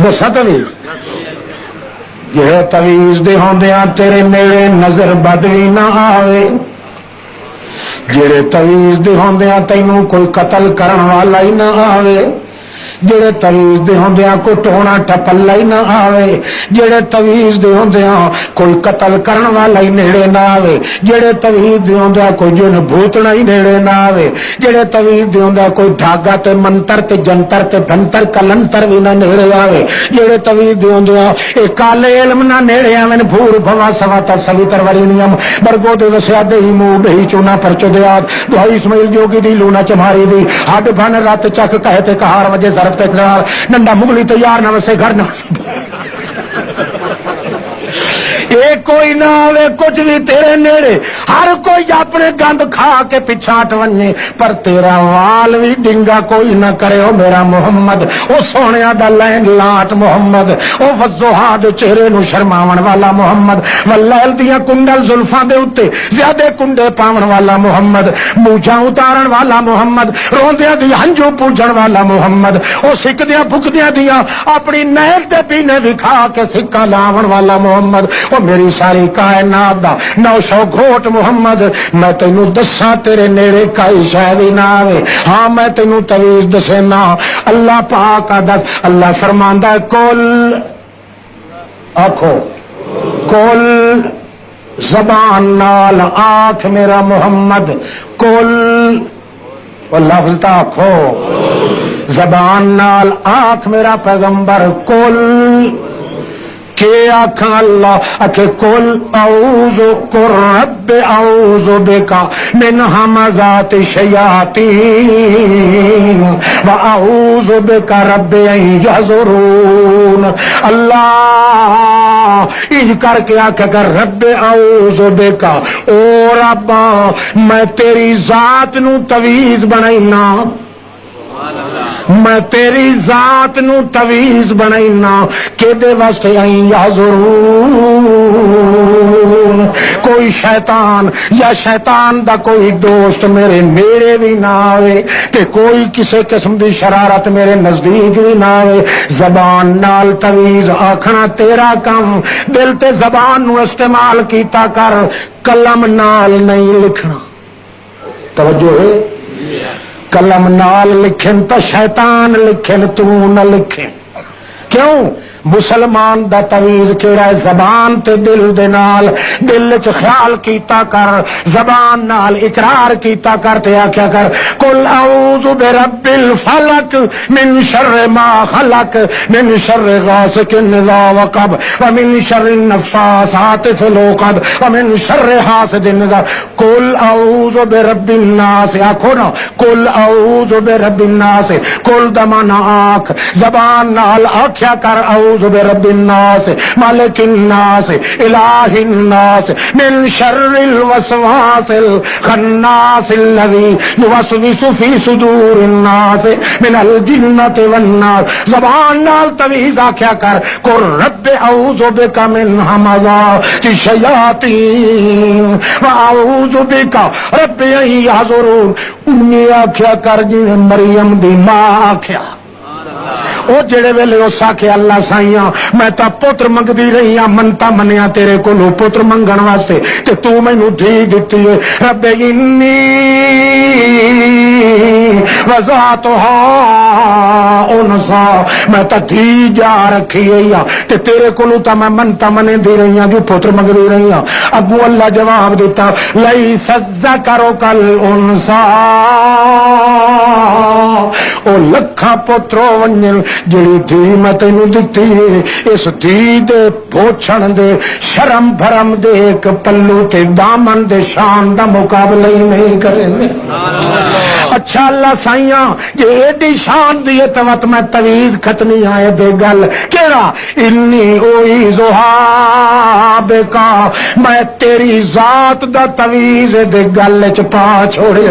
دسا تویز یہ تویز دے ہوندیاں تیرے نیڑے نظر بد بھی نہ آوے جڑے تویز دے ہوندیاں تینوں کوئی قتل کرن والا ہی نہ آوے جڑے تویز دے ہوندیاں کوئی ٹونا ٹپلا ہی نہ آوے جڑے تویز دے ہوندیاں کوئی قتل کرن والا ہی نیڑے نہ آوے جڑے تویز دے ہوندیاں کوئی جن بھوتنا ہی نیڑے نہ آوے جڑے تویز دے ہوندیاں کوئی دھاگا تے منتر تے جنتر تے دھنتر کلنتر بھی نہ نیڑے آوے جڑے تویز دے ہوندیاں اے کالے علم نہ نیڑے آویں بھور بھوا سواتا سویتر ورینیم برگو دے وسیا دے ہی منہ بہی چونا پرچو دیات دہائی اسماعیل جوگی دی لونا چماری دی ہڈ بن رات چک کہتے کہار وجہ ضرب تے ننڈا مغلی تیار نہ وسے گھر نہ کوئی نہ آوے کچھ بھی تیرے نیڑے ہر کوئی اپنے گند کھا کے پچھاٹ ونجے پر تیرا وال بھی ڈنگا کوئی نہ کرے او میرا محمد او سونیا دا لینڈ لاٹ محمد او وضحا دے چہرے نو شرماون والا محمد واللیل دیاں کنڈل زلفاں دے اوتے زیادہ کنڈے پاون والا محمد موجاں اتارن والا محمد روندیاں دی ہنجو پوجن والا محمد او سکدیاں بھکدیاں دیاں اپنی نہر تے پینے وکھا کے سکا لاون والا محمد او میری ساری کائنات دا 900 گھوٹ محمد میں تینوں دساں تیرے نیڑے کئی شے وی نہ آوے ہاں میں تینوں تویز دسینا اللہ پاک دس اللہ فرماندا ہے کل آکھو کل زبان نال آنکھ میرا محمد کل لفظ تا آکھو زبان نال آنکھ میرا پیغمبر کل کہ آکھاں اللہ اکھے کل اعوذ رب اعوذ بکا من ہمزات الشیاطین و اعوذ بکا رب ان یحضرون اللہ ان کر کے آکھے کہ رب اعوذ بکا او رب میں تیری ذات نو تویز بنائینا میں تیری ذات نو تویز بنائینا کہ دے واسطے آئیں یا ضرور کوئی شیطان یا شیطان دا کوئی دوست میرے نیڑے بھی نہ آوے تے کوئی کسے قسم دی شرارت میرے نزدیک بھی نہ آوے زبان نال تویز آکھنا تیرا کم دل تے زبان نو استعمال کیتا کر قلم نال نہیں لکھنا توجہ ہے قلم نال لکھن تو شیطان لکھن تو نہ لکھیں کیوں مسلمان دا تویز کیڑا ہے زبان تے دل دے نال دل چ خیال کیتا کر زبان نال اقرار کیتا کر تے آکھیا کر قل اعوذ برب الفلق من شر ما خلق من شر غاسق اذا وقب ومن شر النفاثات في العقد ومن شر حاسد اذا قل اعوذ برب الناس آکھو نا قل اعوذ برب الناس قل دمانا آنکھ زبان نال آکھیا کر اعوذ برب الناس مالک الناس الہ الناس من شر الوسواس الخناس الذي يوسوس في صدور الناس من الجنة والناس زبان نال تویز آکھیا کر قل رب اعوذ بک من همزات الشیاطین واعوذ بک رب ان یحضرون انہی آکھیا کر جی مریم دی ماں آکھیا او جڑے ویلے اس آکھے اللہ سائیاں میں تا پتر منگدی رہی ہاں منتا منیا تیرے کولوں پتر منگن واسطے تے تو مینوں دھی دتی ہے رب انی وضعتها انثى میں تا دھی جا رکھی ہے تے تیرے کولوں تا میں منتا منے دی رہی ہاں جو پتر منگدی رہی ہاں اگوں اللہ جواب دیتا لیس الذکر کالانثى او لکھاں پترو ونجن جڑی دھی میں تینوں دتی ہے اس دھی دے پوچھن دے شرم بھرم دے ایک پلو تے دامن دے شان دا مقابلہ ہی نہیں کریں گے اچھا اللہ سائیاں جے ایڈی شان دی اتوت میں تویز ختمی آئے بے گل کیڑا انی اوئی زہا بکا میں تیری ذات دا تویز دے گل چ پا چھوڑے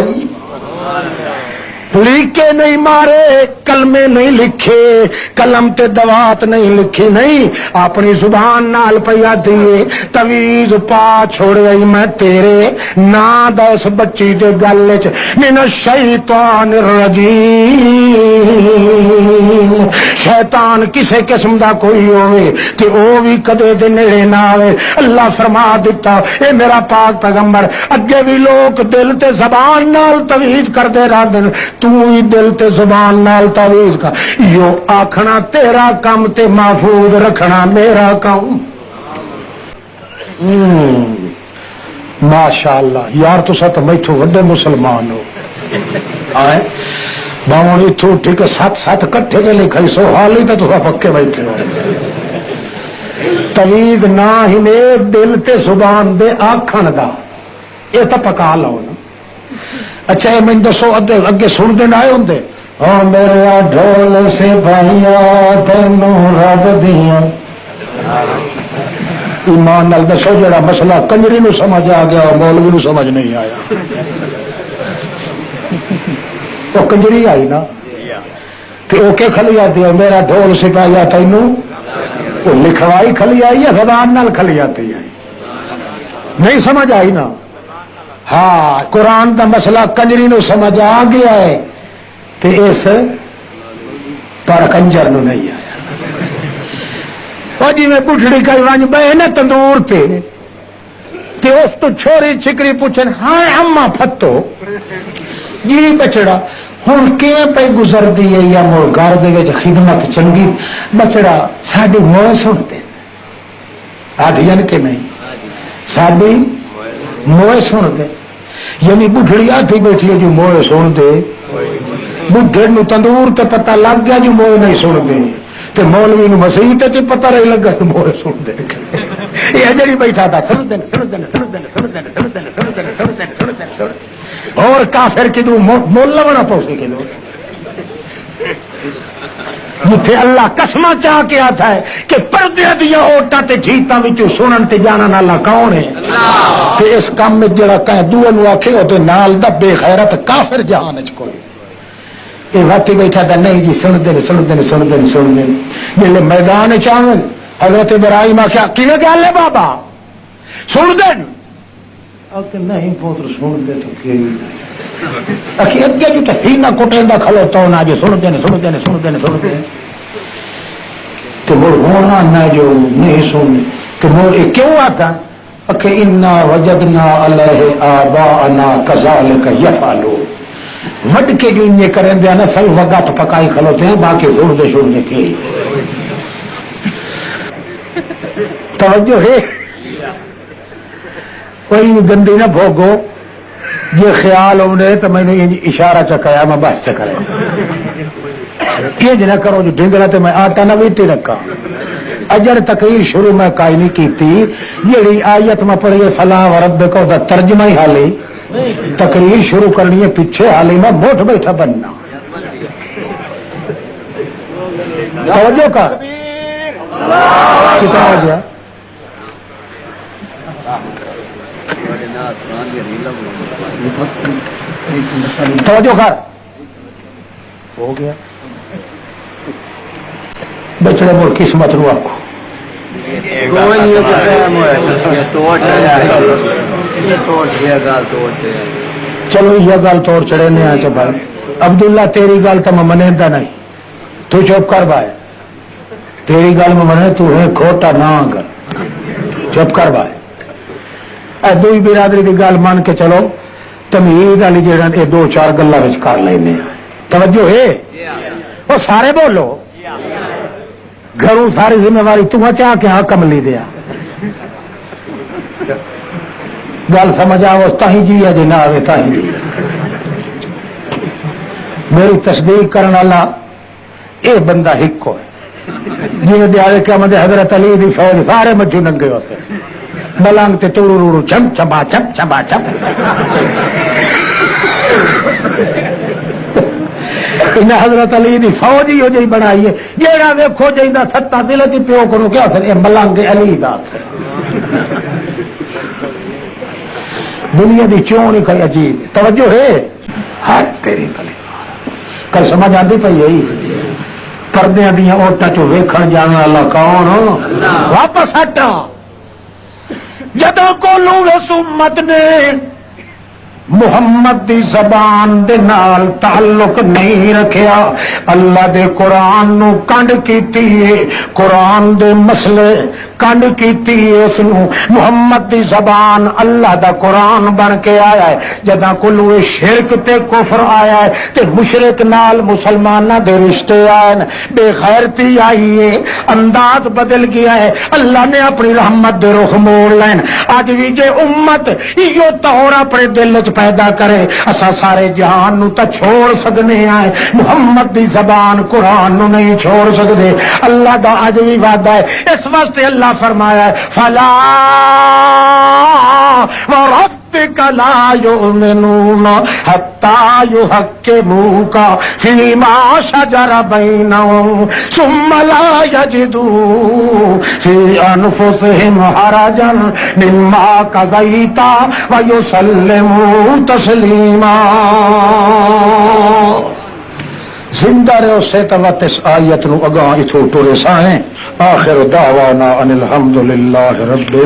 لیکے نہیں مارے کلمے نہیں لکھے قلم تے دوات نہیں لکھی نہیں اپنی زبان نال پیا دیے تویز پا چھوڑے میں تیرے نا دس بچی دے گل چ من الشیطان الرجیم شیطان کسے قسم دا کوئی ہوئے تے او بھی کدے دے نیڑے نہ آوے اللہ فرما دیتا اے میرا پاک پیغمبر اگے بھی لوگ دل تے زبان نال تویز کر دے رہا دن تو ہی دل تے زبان نال تویز کا یو آکھنا تیرا کام تے محفوظ رکھنا میرا کام ماشاءاللہ یار تو ساتھ میٹھو وڈے مسلمان ہو آئے باؤں اتھو ٹھیک سات سات کٹھے کے لکھائی سو حال ہی تو پکے بیٹھے ہو تویز نہ ہی نے دل تے زبان دے آکھن دا یہ تو پکا لو نا اچھا میں دسو اگے سن دین آئے ہوں ہاں میرا ڈھول سے بھائیا تینوں رب دیا ایمان نال دسو جڑا مسئلہ کنجری نو سمجھ آ گیا مولوی نو سمجھ نہیں آیا وہ کنجری آئی نا تو وہ کہ کھلی آتی ہے میرا ڈھول سے بھائیا تینوں وہ لکھوائی کھلی آئی ہے زبان نال کھلی آتی ہے نہیں سمجھ آئی نا ہاں قرآن دا مسئلہ کنجری نو سمجھ آ گیا ہے تے اس پر کنجر نو نہیں آیا اور جی میں بڑھڑی کئی وانج بے نا تندور تے اس تو چھوری چکری پوچھن ہاں اما پھتو جی بچڑا ہوں کیویں پہ گزر دی ہے یا مڑ گھر دے وچ خدمت چنگی بچڑا ساڈی موئے سنتے آدھین کے نہیں ساڈی موئے سن دے یعنی بڑھڑی آتی بیٹھی ہے جو موئے سن دے بڑھڑ نو تندور تے پتہ لگ گیا جو موئے نہیں سن دے تے مولوی نو مسیح تے پتہ نہیں لگا جو موئے سن دے یہ جڑی بیٹھا تھا سن دے اور کافر کدو مول لونا پوسی کدو جتھے اللہ قسماں چاہ کے آتا ہے کہ پردے دیا اوٹاں تے جھیتاں وچوں سنن تے جانن والا کون ہے تے اس کام میں جڑا کہے دوے نو آکھے او تے نال دا بے غیرت کافر جہان وچ کوئی اے واتی بیٹھا تھا نہیں جی سن دے میرے میدان چاول حضرت ابراہیم آخیا کیویں گل ہے بابا سن دے نہیں پوتر سن دے تو کہ اکھی اگے جو تسینہ کٹیندا کھلوتا ہونا جو سن دے تے مڑ ہونا نہ جو نہیں سن تے مڑ کیوں آتا کہ انا وجدنا علیہ آباءنا کذالک یفعلون وڈ کے جو انجے کریں دیا نا صحیح وگت پکائی کھلوتے ہیں باقی زور دے کے توجہ ہے کوئی گندی نہ بھوگو یہ خیال ہونے تو میں نے اشارہ چکایا میں بس چکرا یہ نہ کرو جو ڈنگلا تو میں آٹا نہ ویٹی رکھا اجر تقریر شروع میں کائی نہیں کیتی جیڑی آیت میں پڑھی فلاں وربک دا ترجمہ ہی حالی تقریر شروع کرنی ہے پیچھے حالی میں موٹ بیٹھا بننا توجہ کر کتنا ہو گیا توجہ کر ہو گیا بچڑے مڑ قسمت رو آکو چلو یہ گل توڑ چڑے نے آ کے بھائی عبداللہ تیری گل تو میں منیدا نہیں تو چپ کر بھائی تیری گل میں منے تو ہے کھوٹا نہ کر چپ کر بھائی اے دوئی برادری کی گل مان کے چلو تمہید والی جہاں یہ دو چار گلا کر لینے توجہ ہے وہ سارے بولو گھروں ساری ذمہ داری تم چاہ کے ہاں کملی دیا گل سمجھ آو تھی جی ہے جی نہ آئے تھی جی میری تصدیق کرنے والا یہ بندہ ہکو ہے جی دیہڑے کیا مدد حضرت علی دی فوج سارے مجھو ننگے ہوتے ملنگ تے ٹوڑو روڑو چم چبا چپ چبا چپ حضرت علی دی فوج ہی ہو جی بنائی ہے جیڑا ویکھو جائیدا ستا دل چ پیو کرو کیا پھر یہ ملنگ علی دا دنیا دی چون ہی کئی عجیب توجہ ہے ہاتھ تیری گلی کل سمجھ آتی پی ہے پردے دیا اوٹا چو ویکھن جان والا کون واپس ہٹا جدوں کو لوں امت نے محمد دی زبان دے نال تعلق نہیں رکھیا اللہ دے قرآن نو کنڈ کیتی ہے قرآن دے مسئلے کنڈ کیتی ہے اس نو محمد دی زبان اللہ دا قرآن بن کے آیا ہے جداں کلو شرک تے کفر آیا ہے تے مشرک نال مسلماناں دے رشتے آئے بے غیرتی آئی ہے انداز بدل گیا ہے اللہ نے اپنی رحمت دے رخ موڑ لین اج وی جے امت ایو طور اپنے دل وچ پیدا کرے اسا سارے جہان نو تا چھوڑ سکنے ہیں محمد دی زبان قرآن نو نہیں چھوڑ سکتے اللہ دا اج بھی وعدہ ہے اس واسطے اللہ فرمایا ہے فلا ورب ربك لا يؤمنون حتى يحكموك فيما شجر بينهم ثم لا يجدوا في أنفسهم حرجا مما قضيت ويسلموا تسليما. زندہ رہو سیتوت اس آیت نو اگاں اتھو ٹورے سائیں. آخر دعوانا ان الحمدللہ رب